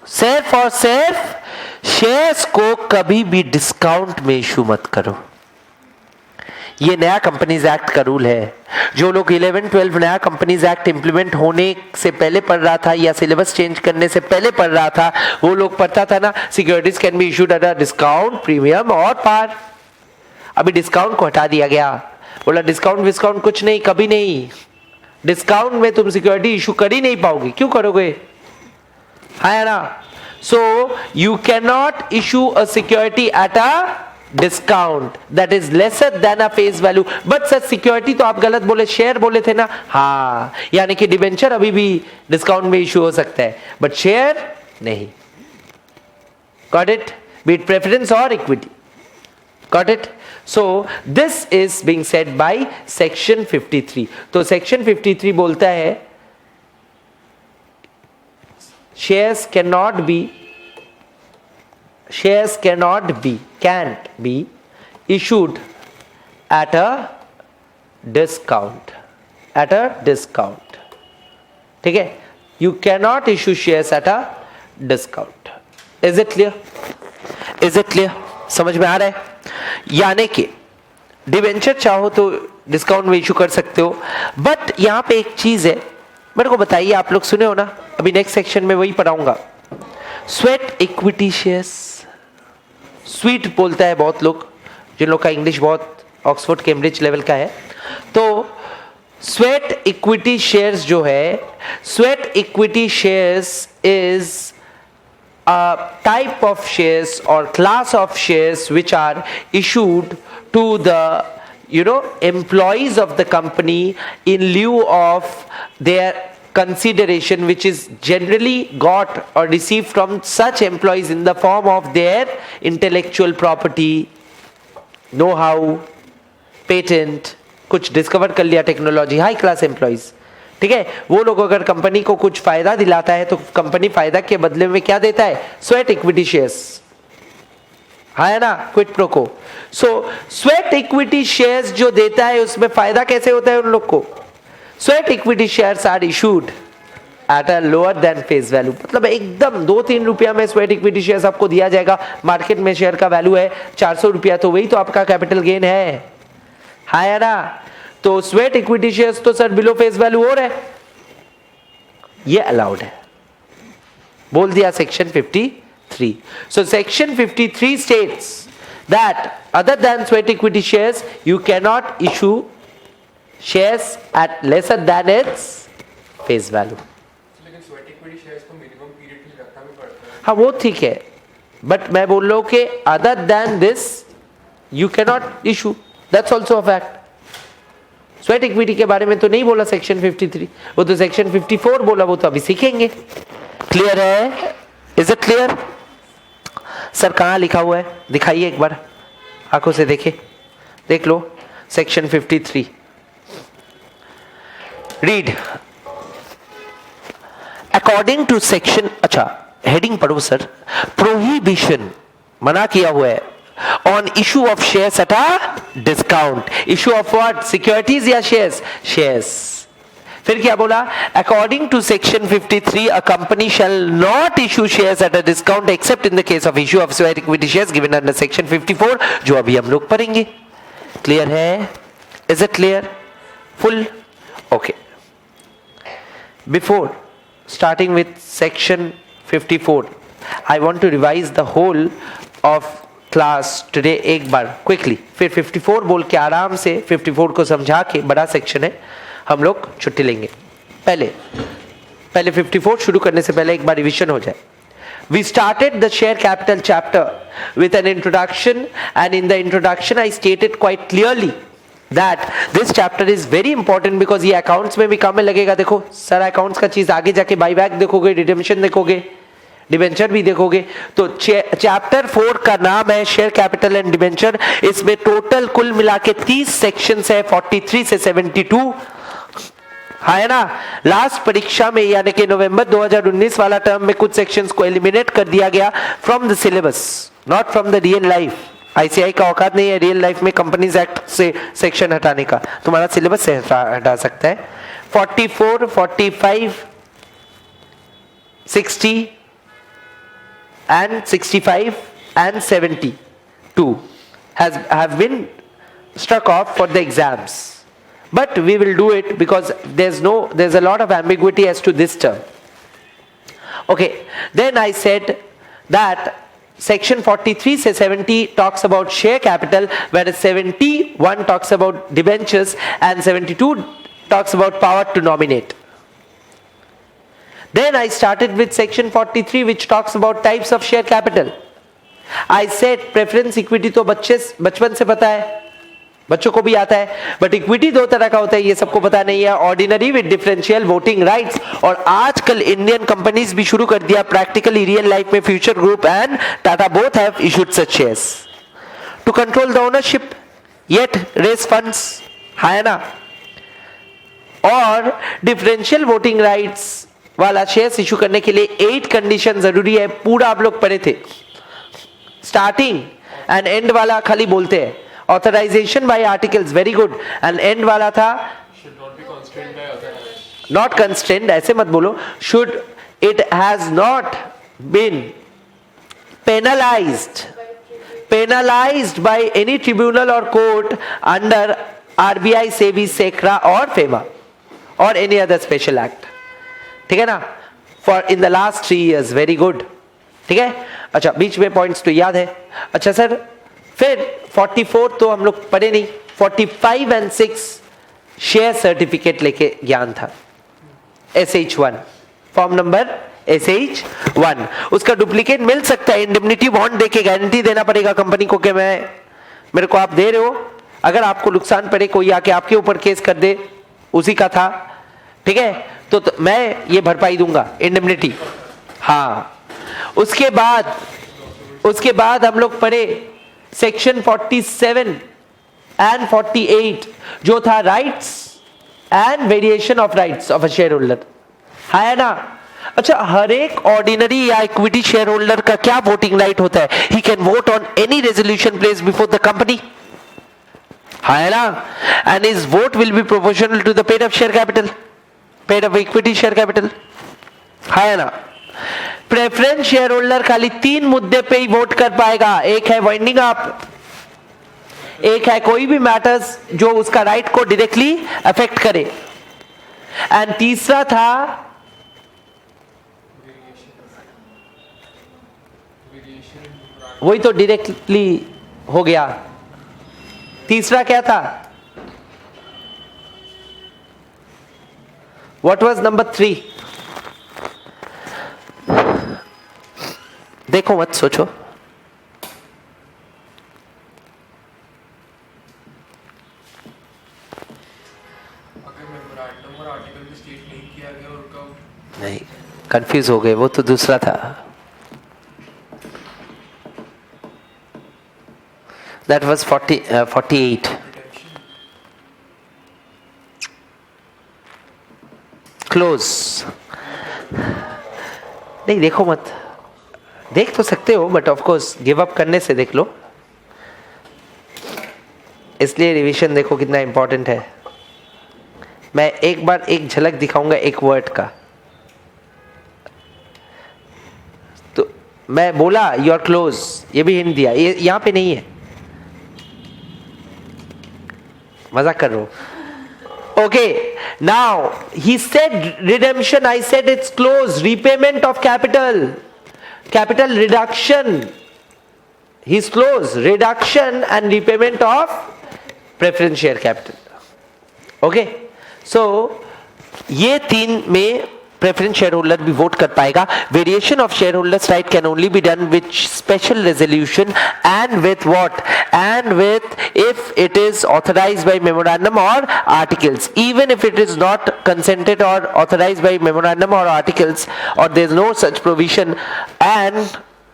सिर्फ और सिर्फ शेयर्स को कभी भी डिस्काउंट में इशू मत करो। ये नया कंपनीज एक्ट का रूल है। जो लोग 11-12 नया कंपनीज एक्ट इंप्लीमेंट होने से पहले पढ़ रहा था या सिलेबस चेंज करने से पहले पढ़ रहा था, वो लोग पढ़ता था ना securities can be issued at a discount, premium और पार। अभी डिस्काउंट को हटा दिया गया, बोला डिस्काउंट विस्काउंट कुछ नहीं, कभी नहीं। डिस्काउंट में तुम सिक्योरिटी इशू कर ही नहीं पाओगे, क्यों करोगे? है ना? So you can not issue a security at a discount that is lesser than a face value. But sir security तो आप गलत बोले, शेयर बोले थे ना? हाँ, यानी कि डिबेंचर अभी भी डिस्काउंट में इशू हो सकता है बट शेयर नहीं। Got it? बीट प्रेफरेंस और equity. Got it? So this is being said by section 53. तो section 53 बोलता है shares cannot can't be issued at a discount. ठीक है? You cannot issue shares at a discount. Is it clear? समझ में आ रहा है? यानी कि डिवेंचर चाहो तो डिस्काउंट में इशू कर सकते हो, बट यहां पे एक चीज है, मेरे को बताइए, आप लोग सुने हो ना, अभी नेक्स्ट सेक्शन में वही पढ़ाऊंगा। स्वेट इक्विटी शेयर्स, स्वीट बोलता है बहुत लोग, जिन लोग का इंग्लिश बहुत ऑक्सफोर्ड कैम्ब्रिज लेवल का है। तो स्वेट इक्विटी शेयर्स जो है, sweat equity shares is a type of shares or class of shares which are issued to the employees of the company in lieu of their consideration which is generally got or received from such employees in the form of their intellectual property, know-how, patent, कुछ discover कर लिया technology, high class employees, ठीक है, वो लोग अगर company को कुछ फायदा दिलाता है तो कंपनी फायदा के बदले में क्या देता है? स्वेट इक्विटी शेयर्स, है ना, क्विट प्रो को। सो स्वेट इक्विटी शेयर्स जो देता है उसमें फायदा कैसे होता है उन लोग को? Sweat equity shares are issued at a lower than face value, मतलब एकदम 2-3 रुपया में स्वेट इक्विटी शेयर्स आपको दिया जाएगा। मार्केट में शेयर का वैल्यू है 400 रुपया, तो वही तो आपका कैपिटल गेन है ना। तो स्वेट इक्विटी शेयर्स तो सर बिलो फेस वैल्यू हो रहा है, ये अलाउड है, बोल दिया section 53। So section 53 states that other than sweat equity shares you can not issue shares at lesser than its face value. लेकिन स्वेट इक्विटी शेयर्स को मिनिमम पीरियड के लिए रखना भी पड़ता है। हाँ वो ठीक है, बट मैं बोल रहा हूं कि other than this you can not issue, that's also a fact. Sweat equity के बारे में तो नहीं बोला सेक्शन 53, वो तो सेक्शन 54 बोला, वो तो अभी सीखेंगे। क्लियर है? Is it clear? सर कहां लिखा हुआ है दिखाइए एक बार, आंखों से देखे, देख लो section 53, read according to section, अच्छा हेडिंग पढ़ो सर, प्रोहिबिशन मना किया हुआ है on issue of shares at a discount, issue of what? Securities या shares? Shares। फिर क्या बोला? According to section 53 a company shall not issue shares at a discount except in the case of issue of sweat equity shares given under section 54, जो अभी हम लोग पढ़ेंगे। Clear है? Is it clear? Full? Okay। Before starting with section 54 I want to revise the whole of class today एक बार quickly, फिर 54 बोल के आराम से 54 को समझा के, बड़ा सेक्शन है, हम लोग छुट्टी लेंगे। पहले 54 शुरू करने से पहले एक बार रिवीजन हो जाए। We started the share capital chapter with an introduction, and in the introduction I stated quite clearly that this chapter is very important because ये अकाउंट्स में भी काम में लगेगा। देखो सारा अकाउंट्स का चीज, आगे जाके बाईबैक देखोगे, रिडेम्पशन देखोगे, डिबेंचर भी देखोगे। तो चैप्टर 4 का नाम है शेयर कैपिटल एंड डिबेंचर। इसमें टोटल कुल मिला के 30 सेक्शंस है, 43 से 72, है ना। लास्ट परीक्षा में यानी कि नवंबर 2019 वाला टर्म में कुछ सेक्शंस को एलिमिनेट कर दिया गया from the syllabus, not from the real life. ICI का औकात नहीं है रियल लाइफ में कंपनीज एक्ट से सेक्शन हटाने का, तुम्हारा सिलेबस से हटा सकता है। 44, 45, 60 and 65 and 72 have been struck off for the exams, but we will do it because there's a lot of ambiguity as to this term. Okay, then I said that section 43 से 70 talks about share capital, whereas 71 talks about debentures and 72 talks about power to nominate. Then I started with section 43 which talks about types of share capital. I said preference equity तो बचपन से पता है, बच्चों को भी आता है, बट इक्विटी 2 तरह का होता है, ये सबको पता नहीं है, ordinary with differential voting rights, और आजकल इंडियन कंपनीज भी शुरू कर दिया प्रैक्टिकली रियल लाइफ में। Future Group and Tata both have issued such shares to control the ownership yet raise funds, है ना। और डिफरेंशियल वोटिंग राइट्स वाला शेयर्स इशू करने के लिए 8 कंडीशन जरूरी है, पूरा आप लोग पढ़े थे। स्टार्टिंग एंड एंड वाला खाली बोलते हैं, authorisation by articles very good, and and वाला था नॉट कंस्ट्रेंड, ऐसे मत बोलो, should it has not been penalised by any tribunal और court under RBI, SEBI, SCRA और फेमा और एनी अदर स्पेशल एक्ट, ठीक है ना, for in the last 3 years, very good, ठीक है। अच्छा बीच में पॉइंट्स तो याद है। अच्छा सर फिर 44 तो हम लोग पढ़े नहीं, 45 and 6 शेयर सर्टिफिकेट लेके ज्ञान था, SH1 फॉर्म नंबर SH1, उसका डुप्लीकेट मिल सकता है, इंडेमनिटी बॉन्ड देके गारंटी देना पड़ेगा कंपनी को कि मेरे को आप दे रहे हो, अगर आपको नुकसान पड़े कोई आके आपके ऊपर केस कर दे, उसी का था। ठीक है, तो मैं ये भरपाई दूंगा, इंडेमनिटी। हाँ, उसके बाद हम लोग पढ़े सेक्शन 47 एंड 48 जो था rights and variation of rights of a share holder, है ना। अच्छा, हर एक ऑर्डिनरी या इक्विटी शेयर होल्डर का क्या वोटिंग राइट होता है? He can vote on any resolution place before the company, है ना, and his vote will be proportional to the paid up share capital, paid up equity share capital, है ना। Preference share holder खाली 3 मुद्दे पे ही vote कर पाएगा, एक है वाइंडिंग अप, एक है कोई भी मैटर्स जो उसका राइट को डायरेक्टली अफेक्ट करे, एंड तीसरा था वही तो डायरेक्टली हो गया। तीसरा क्या था? What was number 3? देखो मत सोचो, नहीं, कंफ्यूज हो गए, वो तो दूसरा था। That was 48। क्लोज। नहीं, देखो मत, देख तो सकते हो but of course give up करने से देख लो, इसलिए रिवीजन देखो कितना इंपॉर्टेंट है। मैं एक बार एक झलक दिखाऊंगा एक वर्ड का, तो मैं बोला यू आर क्लोज, ये भी हिंट दिया, ये यहां पे नहीं है, मजाक कर रहा हूं। Okay, now he said redemption, I said it's close, repayment of capital, capital reduction, he's close, reduction and repayment of preference share capital. Okay, so ये 3 में प्रेफरेंस शेयर होल्डर भी वोट कर पाएगा। Variation of share holders right can only be done with special resolution and with what, and with if it is authorised by memorandum और articles, even if it is not consented और authorised by memorandum और articles, और there is no such provision, and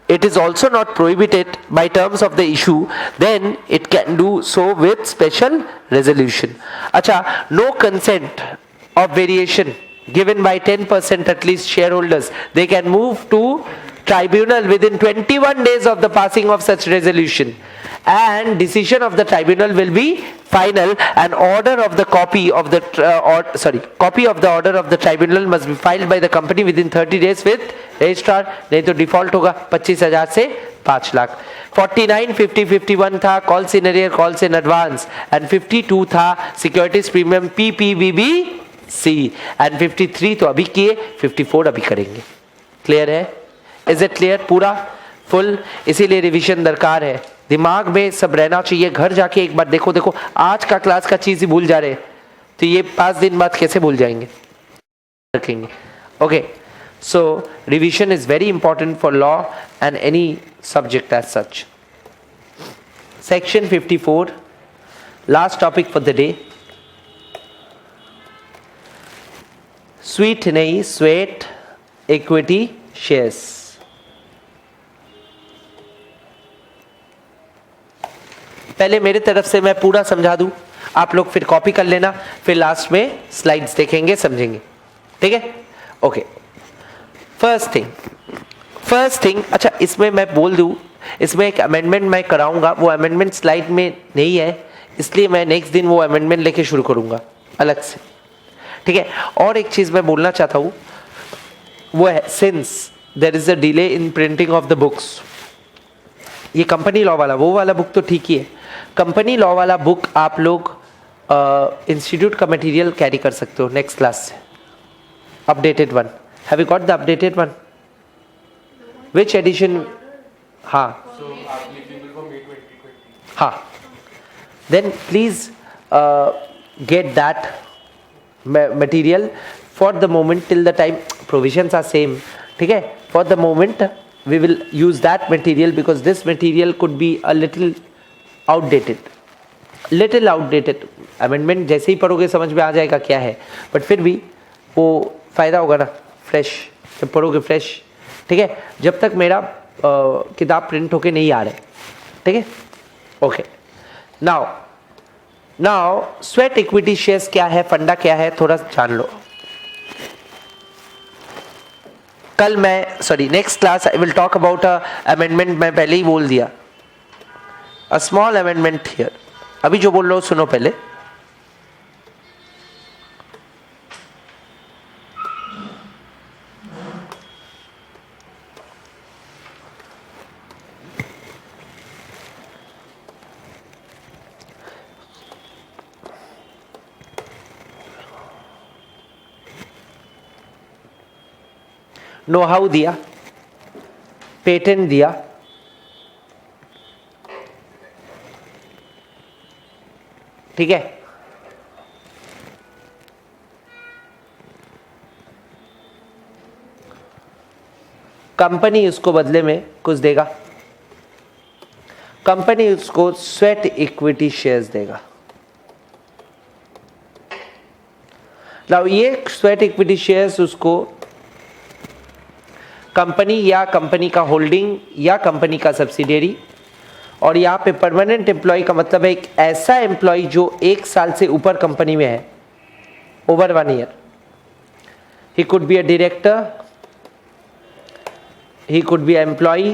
it is also not prohibited by terms of the issue, then it can do so with special resolution. Acha, no consent of variation given by 10% at least shareholders, they can move to tribunal within 21 days of the passing of such resolution, and decision of the tribunal will be final, and order of the copy of the copy of the order of the tribunal must be filed by the company within 30 days with registrar, नहीं तो default होगा 25,000 से 5 लाख। 49, 50, 51 था calls in arrear, calls in advance, and 52 था securities premium PPBBC, and 53 तो अभी किए, 54 अभी करेंगे। क्लियर है? Is it clear? पूरा फुल? इसीलिए रिवीजन दरकार है, दिमाग में सब रहना चाहिए। घर जाके एक बार देखो आज का क्लास का चीज ही भूल जा रहे तो ये 5 दिन बाद कैसे भूल जाएंगे, रखेंगे। Okay, so revision is very important for law and any subject as such. Section 54, last topic for the day. Sweet नहीं, sweat equity shares. पहले मेरे तरफ से मैं पूरा समझा दूं, आप लोग फिर कॉपी कर लेना, फिर लास्ट में स्लाइड्स देखेंगे, समझेंगे, ठीक है? ओके, फर्स्ट थिंग, अच्छा इसमें मैं बोल दूं, इसमें एक अमेंडमेंट मैं कराऊंगा, वो अमेंडमेंट स्लाइड में नहीं है, इसलिए मैं नेक्स्ट दिन वो अमेंडमेंट लेके शुरू करूंगा अलग से, ठीक है? और एक चीज मैं बोलना चाहता हूं, वो है since there is a delay in printing of the books, ये कंपनी लॉ वाला, वो वाला बुक तो ठीक ही है, कंपनी लॉ वाला बुक आप लोग इंस्टीट्यूट का मटेरियल कैरी कर सकते हो नेक्स्ट क्लास से, updated one. Have you got the updated one? Which edition? हाँ. So applicable for May 2020. हाँ. Then please get that material for the moment till the time provisions are same. ठीक है? For the moment we will use that material because this material could be a little outdated. Little outdated. Amendment जैसे ही पढ़ोगे समझ में आ जाएगा क्या है. But फिर भी वो फ़ायदा होगा ना, फ्रेश जब पढ़ोगे फ्रेश, ठीक है, जब तक मेरा किताब प्रिंट होके नहीं आ रहे, ठीक है, okay. Now sweat equity shares क्या है, फंडा क्या है, थोड़ा जान लो। कल मैं next class I will talk about amendment, मैं पहले ही बोल दिया, अ स्मॉल अमेंडमेंट हियर। अभी जो बोल रहा हूँ सुनो पहले। नो हाउ दिया, पेटेंट दिया, ठीक है, कंपनी उसको बदले में कुछ देगा, कंपनी उसको स्वेट इक्विटी शेयर्स देगा। नाउ ये स्वेट इक्विटी शेयर्स उसको कंपनी या कंपनी का होल्डिंग या कंपनी का सब्सिडियरी, और यहाँ पे परमानेंट एम्प्लॉय का मतलब है एक ऐसा एम्प्लॉय जो 1 साल से ऊपर कंपनी में है, over 1 year. He could be a director, he could be an employee,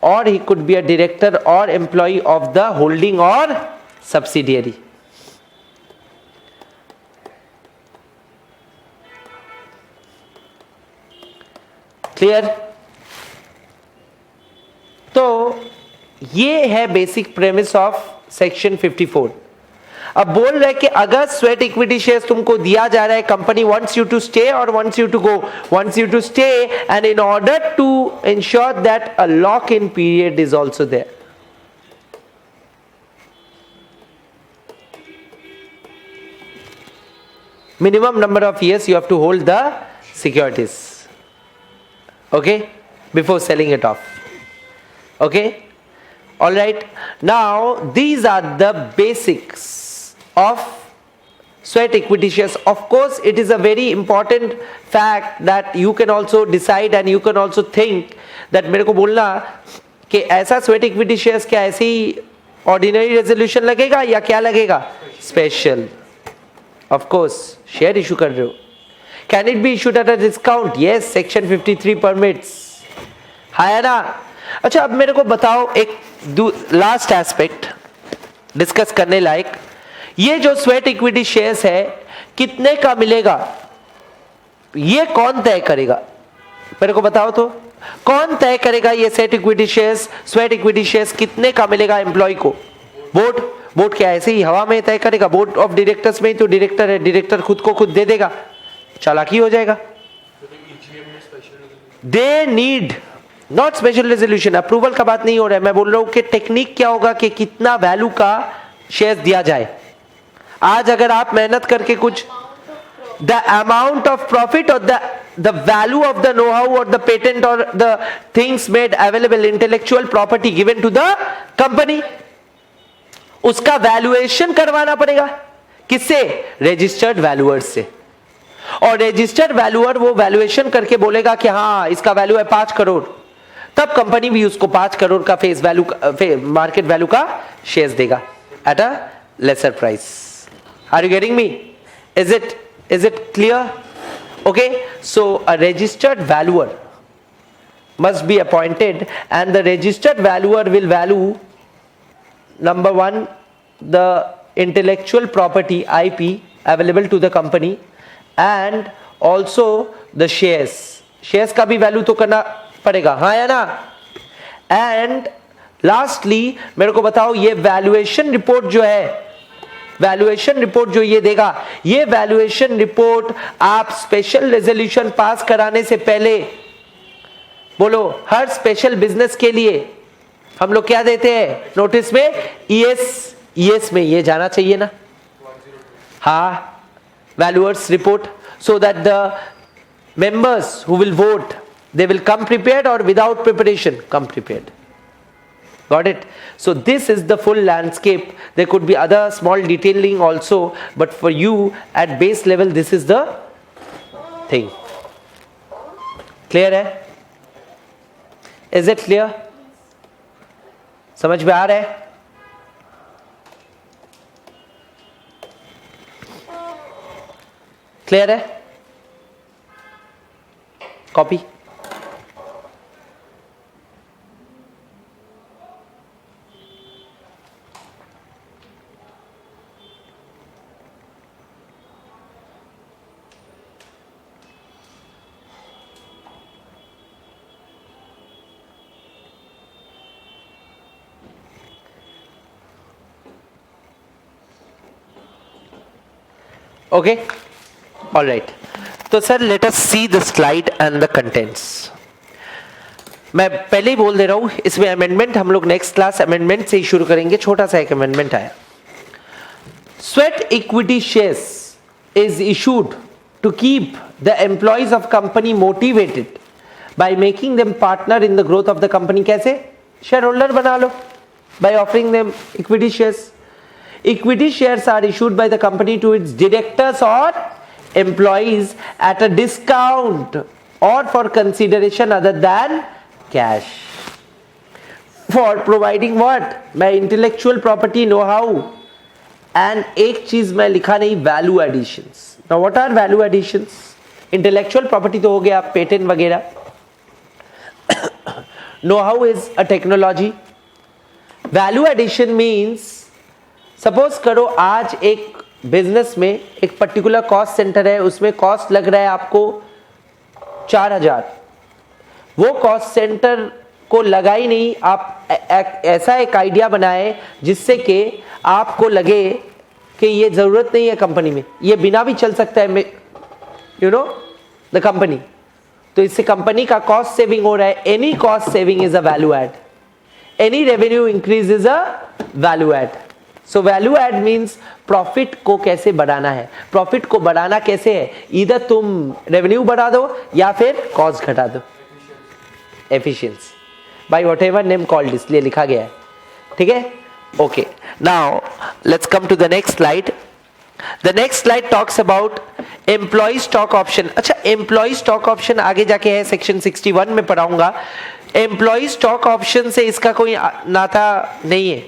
or he could be a director or employee of the holding or subsidiary. Clear? तो ये है बेसिक प्रेमिस ऑफ सेक्शन 54। अब बोल रहे कि अगर स्वेट इक्विटी शेयर्स तुमको दिया जा रहा है, company wants you to stay or wants you to go, wants you to stay, and in order to ensure that a lock-in period is also there. Minimum number of years you have to hold the securities, okay, before selling it off, okay, all right. Now these are the basics of sweat equity shares. Of course it is a very important fact that you can also decide and you can also think that मेरे को बोलना कि ऐसा sweat equity shares क्या ऐसे ही ordinary resolution लगेगा या क्या लगेगा, special. Of course share issue कर रहे हो, can it be issued at a discount? Yes, section 53 permits, है ना। अच्छा अब मेरे को बताओ एक लास्ट एस्पेक्ट डिस्कस करने लायक, ये जो स्वेट इक्विटी शेयर्स है कितने का मिलेगा, ये कौन तय करेगा, मेरे को बताओ तो, कौन तय करेगा ये स्वेट इक्विटी शेयर्स कितने का मिलेगा एम्प्लॉय को? बोर्ड क्या ऐसे ही हवा में तय करेगा? बोर्ड ऑफ डायरेक्टर्स में ही तो डायरेक्टर है, डायरेक्टर खुद को खुद दे देगा, चालाकी हो जाएगा। They need not special resolution, approval का बात नहीं हो रहा है, मैं बोल रहा हूं कि टेक्निक क्या होगा कि कितना वैल्यू का शेयर्स दिया जाए। आज अगर आप मेहनत करके कुछ द अमाउंट ऑफ प्रॉफिट और the value of the know how और द पेटेंट और the things made available, intellectual property given to the company, उसका वैल्यूएशन करवाना पड़ेगा किससे? रजिस्टर्ड वैल्यूअर्स से। और रजिस्टर्ड वैल्यूअर वो वैल्यूएशन करके बोलेगा कि हाँ इसका वैल्यू है 5 करोड़, तब कंपनी भी उसको 5 करोड़ का फेस वैल्यू, मार्केट वैल्यू का शेयर्स देगा at a lesser price. Are you getting me? Is it clear? Okay, so a registered valuer must be appointed, and the registered valuer will value, number one, the intellectual property IP available to the company, and also the shares का भी value तो करना पड़ेगा, हाँ या ना। And lastly मेरे को बताओ ये वैल्यूएशन रिपोर्ट जो है, वैल्यूएशन रिपोर्ट जो ये देगा, ये वैल्यूएशन रिपोर्ट आप स्पेशल रेजोल्यूशन पास कराने से पहले, बोलो हर स्पेशल बिजनेस के लिए हम लोग क्या देते हैं नोटिस में? ईएस में ये जाना चाहिए ना, हाँ, valuers report, so that the members who will vote, they will come prepared or without preparation come prepared. Got it? So this is the full landscape. There could be other small detailing also, but for you at base level this is the thing. Clear है? Is it clear? समझ में आ रहा है? Clear है? Copy. Okay, all right. तो sir let us see the slide and the contents. मैं पहले ही बोल दे रहा हूँ, इसमें अमेंडमेंट हम लोग नेक्स्ट क्लास अमेंडमेंट से ही शुरू करेंगे. छोटा सा एक अमेंडमेंट आया. Sweat equity shares is issued to keep the employees of company motivated by making them partner in the growth of the company. कैसे? shareholder बना लो by offering them equity shares. Equity shares are issued by the company to its directors or employees at a discount or for consideration other than cash. For providing what? My intellectual property know-how. And एक चीज मैं लिखा नहीं, value additions. Now what are value additions? Intellectual property तो हो गया, patent वगैरह. Know-how is a technology. Value addition means suppose करो आज एक बिजनेस में एक पर्टिकुलर कॉस्ट सेंटर है, उसमें कॉस्ट लग रहा है आपको 4,000. वो कॉस्ट सेंटर को लगा ही नहीं, आप ऐसा एक आइडिया बनाए जिससे कि आपको लगे कि ये जरूरत नहीं है कंपनी में, ये बिना भी चल सकता है, यू नो द कंपनी. तो इससे कंपनी का कॉस्ट सेविंग हो रहा है. Any cost saving is a value add. Any revenue increase is a value add. So value add means profit को कैसे बढ़ाना है. प्रॉफिट को बढ़ाना कैसे है? इधर तुम रेवेन्यू बढ़ा दो या फिर कॉस्ट घटा दो. Efficiency by whatever name called, इसलिए लिखा गया है. ठीक है, okay. Now let's come to the next slide. The next slide talks about employee stock option. अच्छा, एम्प्लॉय स्टॉक ऑप्शन आगे जाके है, सेक्शन 61 में पढ़ाऊंगा. एम्प्लॉय स्टॉक ऑप्शन से इसका कोई नाता नहीं है.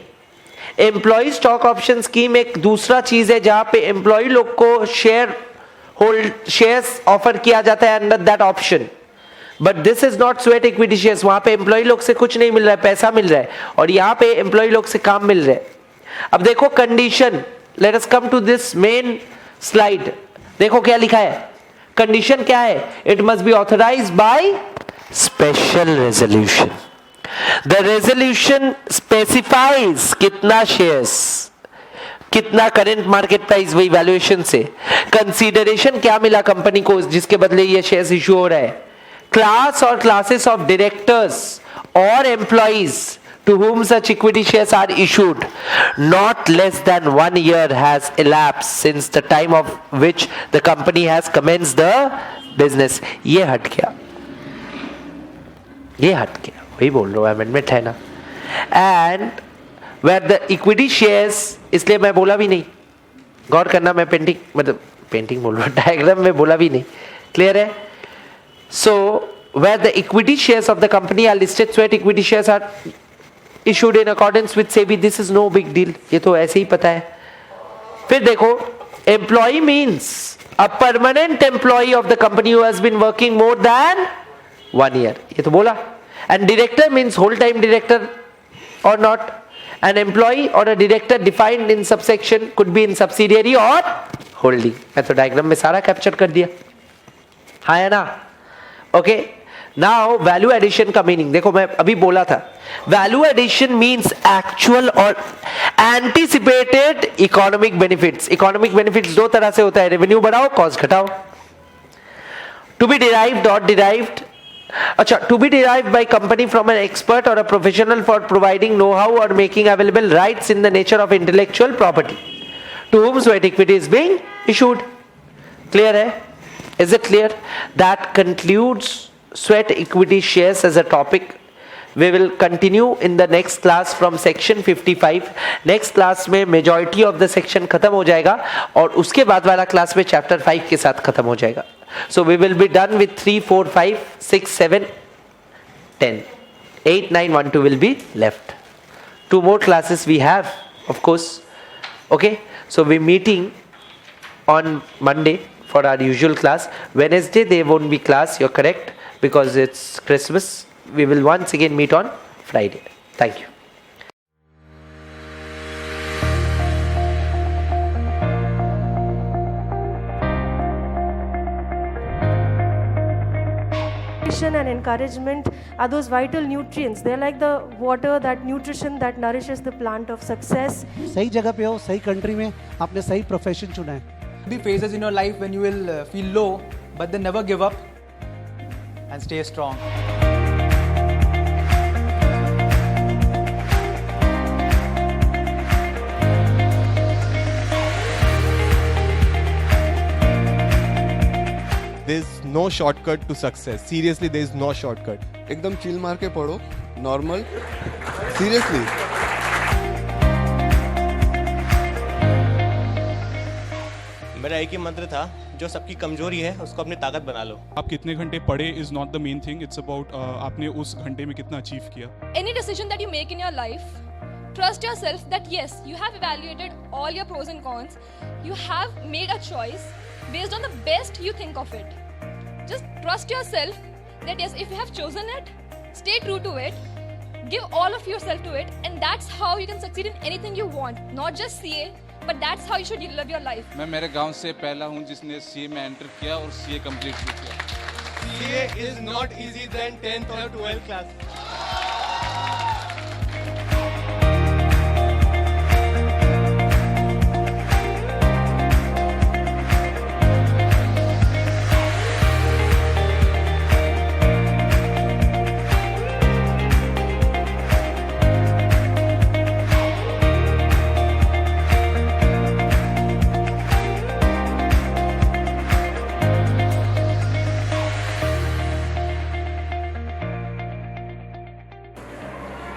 एम्प्लॉय स्टॉक ऑप्शन स्कीम एक दूसरा चीज है जहां पे एम्प्लॉय लोग को शेयर्स ऑफर किया जाता है under that option. But this is not sweat equity shares. वहां पे एम्प्लॉय लोग से कुछ नहीं मिल रहा है, पैसा मिल रहा है, और यहाँ पे एम्प्लॉय लोग से काम मिल रहा है. अब देखो condition. Let us come to this main slide. देखो क्या लिखा है. कंडीशन क्या है? It must be authorised by special resolution. The resolution specifies कितना शेयर्स, कितना करंट मार्केट प्राइस, वही वैल्यूएशन से. कंसीडरेशन क्या मिला कंपनी को जिसके बदले ये शेयर्स इशू हो रहा है. क्लास और क्लासेस ऑफ डायरेक्टर्स और employees to whom such equity shares are issued, not less than 1 year has elapsed since the time of which the company has commenced the business. ये हट गया, ये हट गया, वही बोल रहा हूँ, अमेंडमेंट है ना. And where the equity shares, इसलिए मैं बोला भी नहीं, गौर करना, मैं पेंटिंग बोल रहा हूँ, डायग्राम में बोला भी नहीं. क्लियर है? So where the equity shares of the company are listed, sweat equity shares are issued in accordance with SEBI. This is no big deal, ये तो ऐसे ही पता है. फिर देखो, employee means a permanent employee of the company who has been working more than 1 year. ये तो बोला. And director means whole time director or not. An employee or a director defined in subsection could be in subsidiary or holding. मैं तो diagram में सारा capture कर दिया, हाँ है ना. ओके. नाउ वैल्यू एडिशन का मीनिंग देखो, मैं अभी बोला था, वैल्यू एडिशन मींस एक्चुअल और anticipated economic benefits. Economic benefits दो तरह से होता है, रेवेन्यू बढ़ाओ, कॉस्ट घटाओ. टू बी डिराइव्ड और डिराइव्ड. अच्छा, to be derived by company from an expert और a professional for providing know how और making available rights in the nature of intellectual property to whom sweat equity is being issued. Clear है? Is it clear? That concludes sweat equity shares as a topic. We will continue in the next class from section 55. next class में majority of the section खत्म हो जाएगा और उसके बाद वाला class में chapter 5 के साथ खत्म हो जाएगा. So we will be done with 3, 4, 5, 6, 7, 10. 8, 9, 1, 2 will be left. 2 more classes we have, of course. Okay, so we're meeting on Monday for our usual class. Wednesday there won't be class, you're correct, because it's Christmas. We will once again meet on Friday. Thank you. And encouragement are those vital nutrients. They're like the water, that nutrition that nourishes the plant of success. सही जगह पे हो, सही country में आपने सही profession चुना है. Be phases in your life when you will feel low, but then never give up and stay strong. There's no shortcut to success. Seriously, there is no shortcut. एकदम चिल मार के पढ़ो, normal, seriously. मेरा एक ही मंत्र था, जो सबकी कमजोरी है उसको अपनी ताकत बना लो. आप कितने घंटे पढ़े is not the main thing. It's about आपने उस घंटे में कितना अचीव किया. Any decision that you make in your life, trust yourself that yes, you have evaluated all your pros and cons. You have made a choice based on the best you think of it. Just trust yourself that yes, if you have chosen it, stay true to it, give all of yourself to it, and that's how you can succeed in anything you want. Not just CA, but that's how you should live your life. मैं मेरे गांव से पहला हूं जिसने CA में enter किया और CA कंप्लीट भी किया. CA is not easy than 10th or 12th class.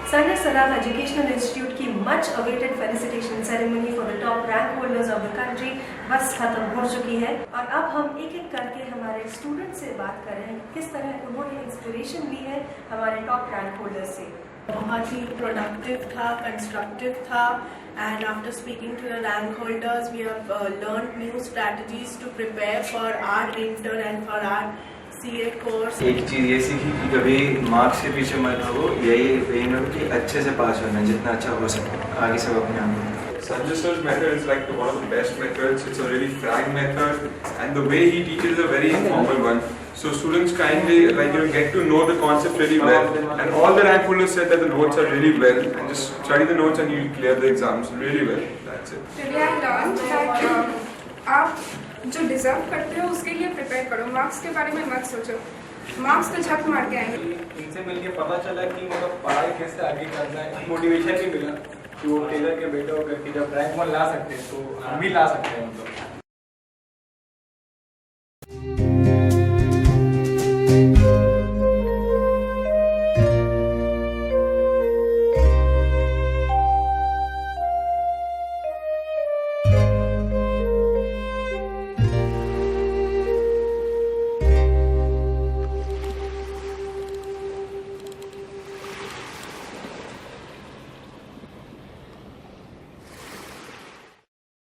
Sandhya Saraf Educational Institute की much awaited felicitation ceremony for the top rank holders of the country बस खत्म हो चुकी है और अब हम एक एक करके हमारे स्टूडेंट से बात कर रहे हैं किस तरह उन्होंने इंस्पिरेशन ली है हमारे टॉप रैंक होल्डर्स से. बहुत ही प्रोडक्टिव था, कंस्ट्रक्टिव था, and after speaking to the rank holders we have learned new strategies to prepare for our inter and for our CA course. एक चीज़ ये सीखी कि कभी मार्क्स के पीछे मत भागो, यही एम है कि अच्छे से पास होना, जितना अच्छा हो सके, आगे सब अपने आप. Sanjay sir's method is like one of the best methods. It's a really frank method, and the way he teaches is a very informal one. So students kindly get to know the concept really well. And all the rank holders said that the notes are really well, and just study the notes and you'll clear the exams really well. That's it. Today I learned that आप जो deserve करते हो उसके लिए prepare करो, marks के बारे में मत सोचो. मार्क्स तो झप मार के आएंगे. इनसे मिलके पता चला कि मतलब पढ़ाई कैसे आगे करना है. मोटिवेशन भी मिला कि वो टेलर के बेटे होकर कि जब रैंक 1 ला सकते हैं तो हम भी ला सकते हैं. मतलब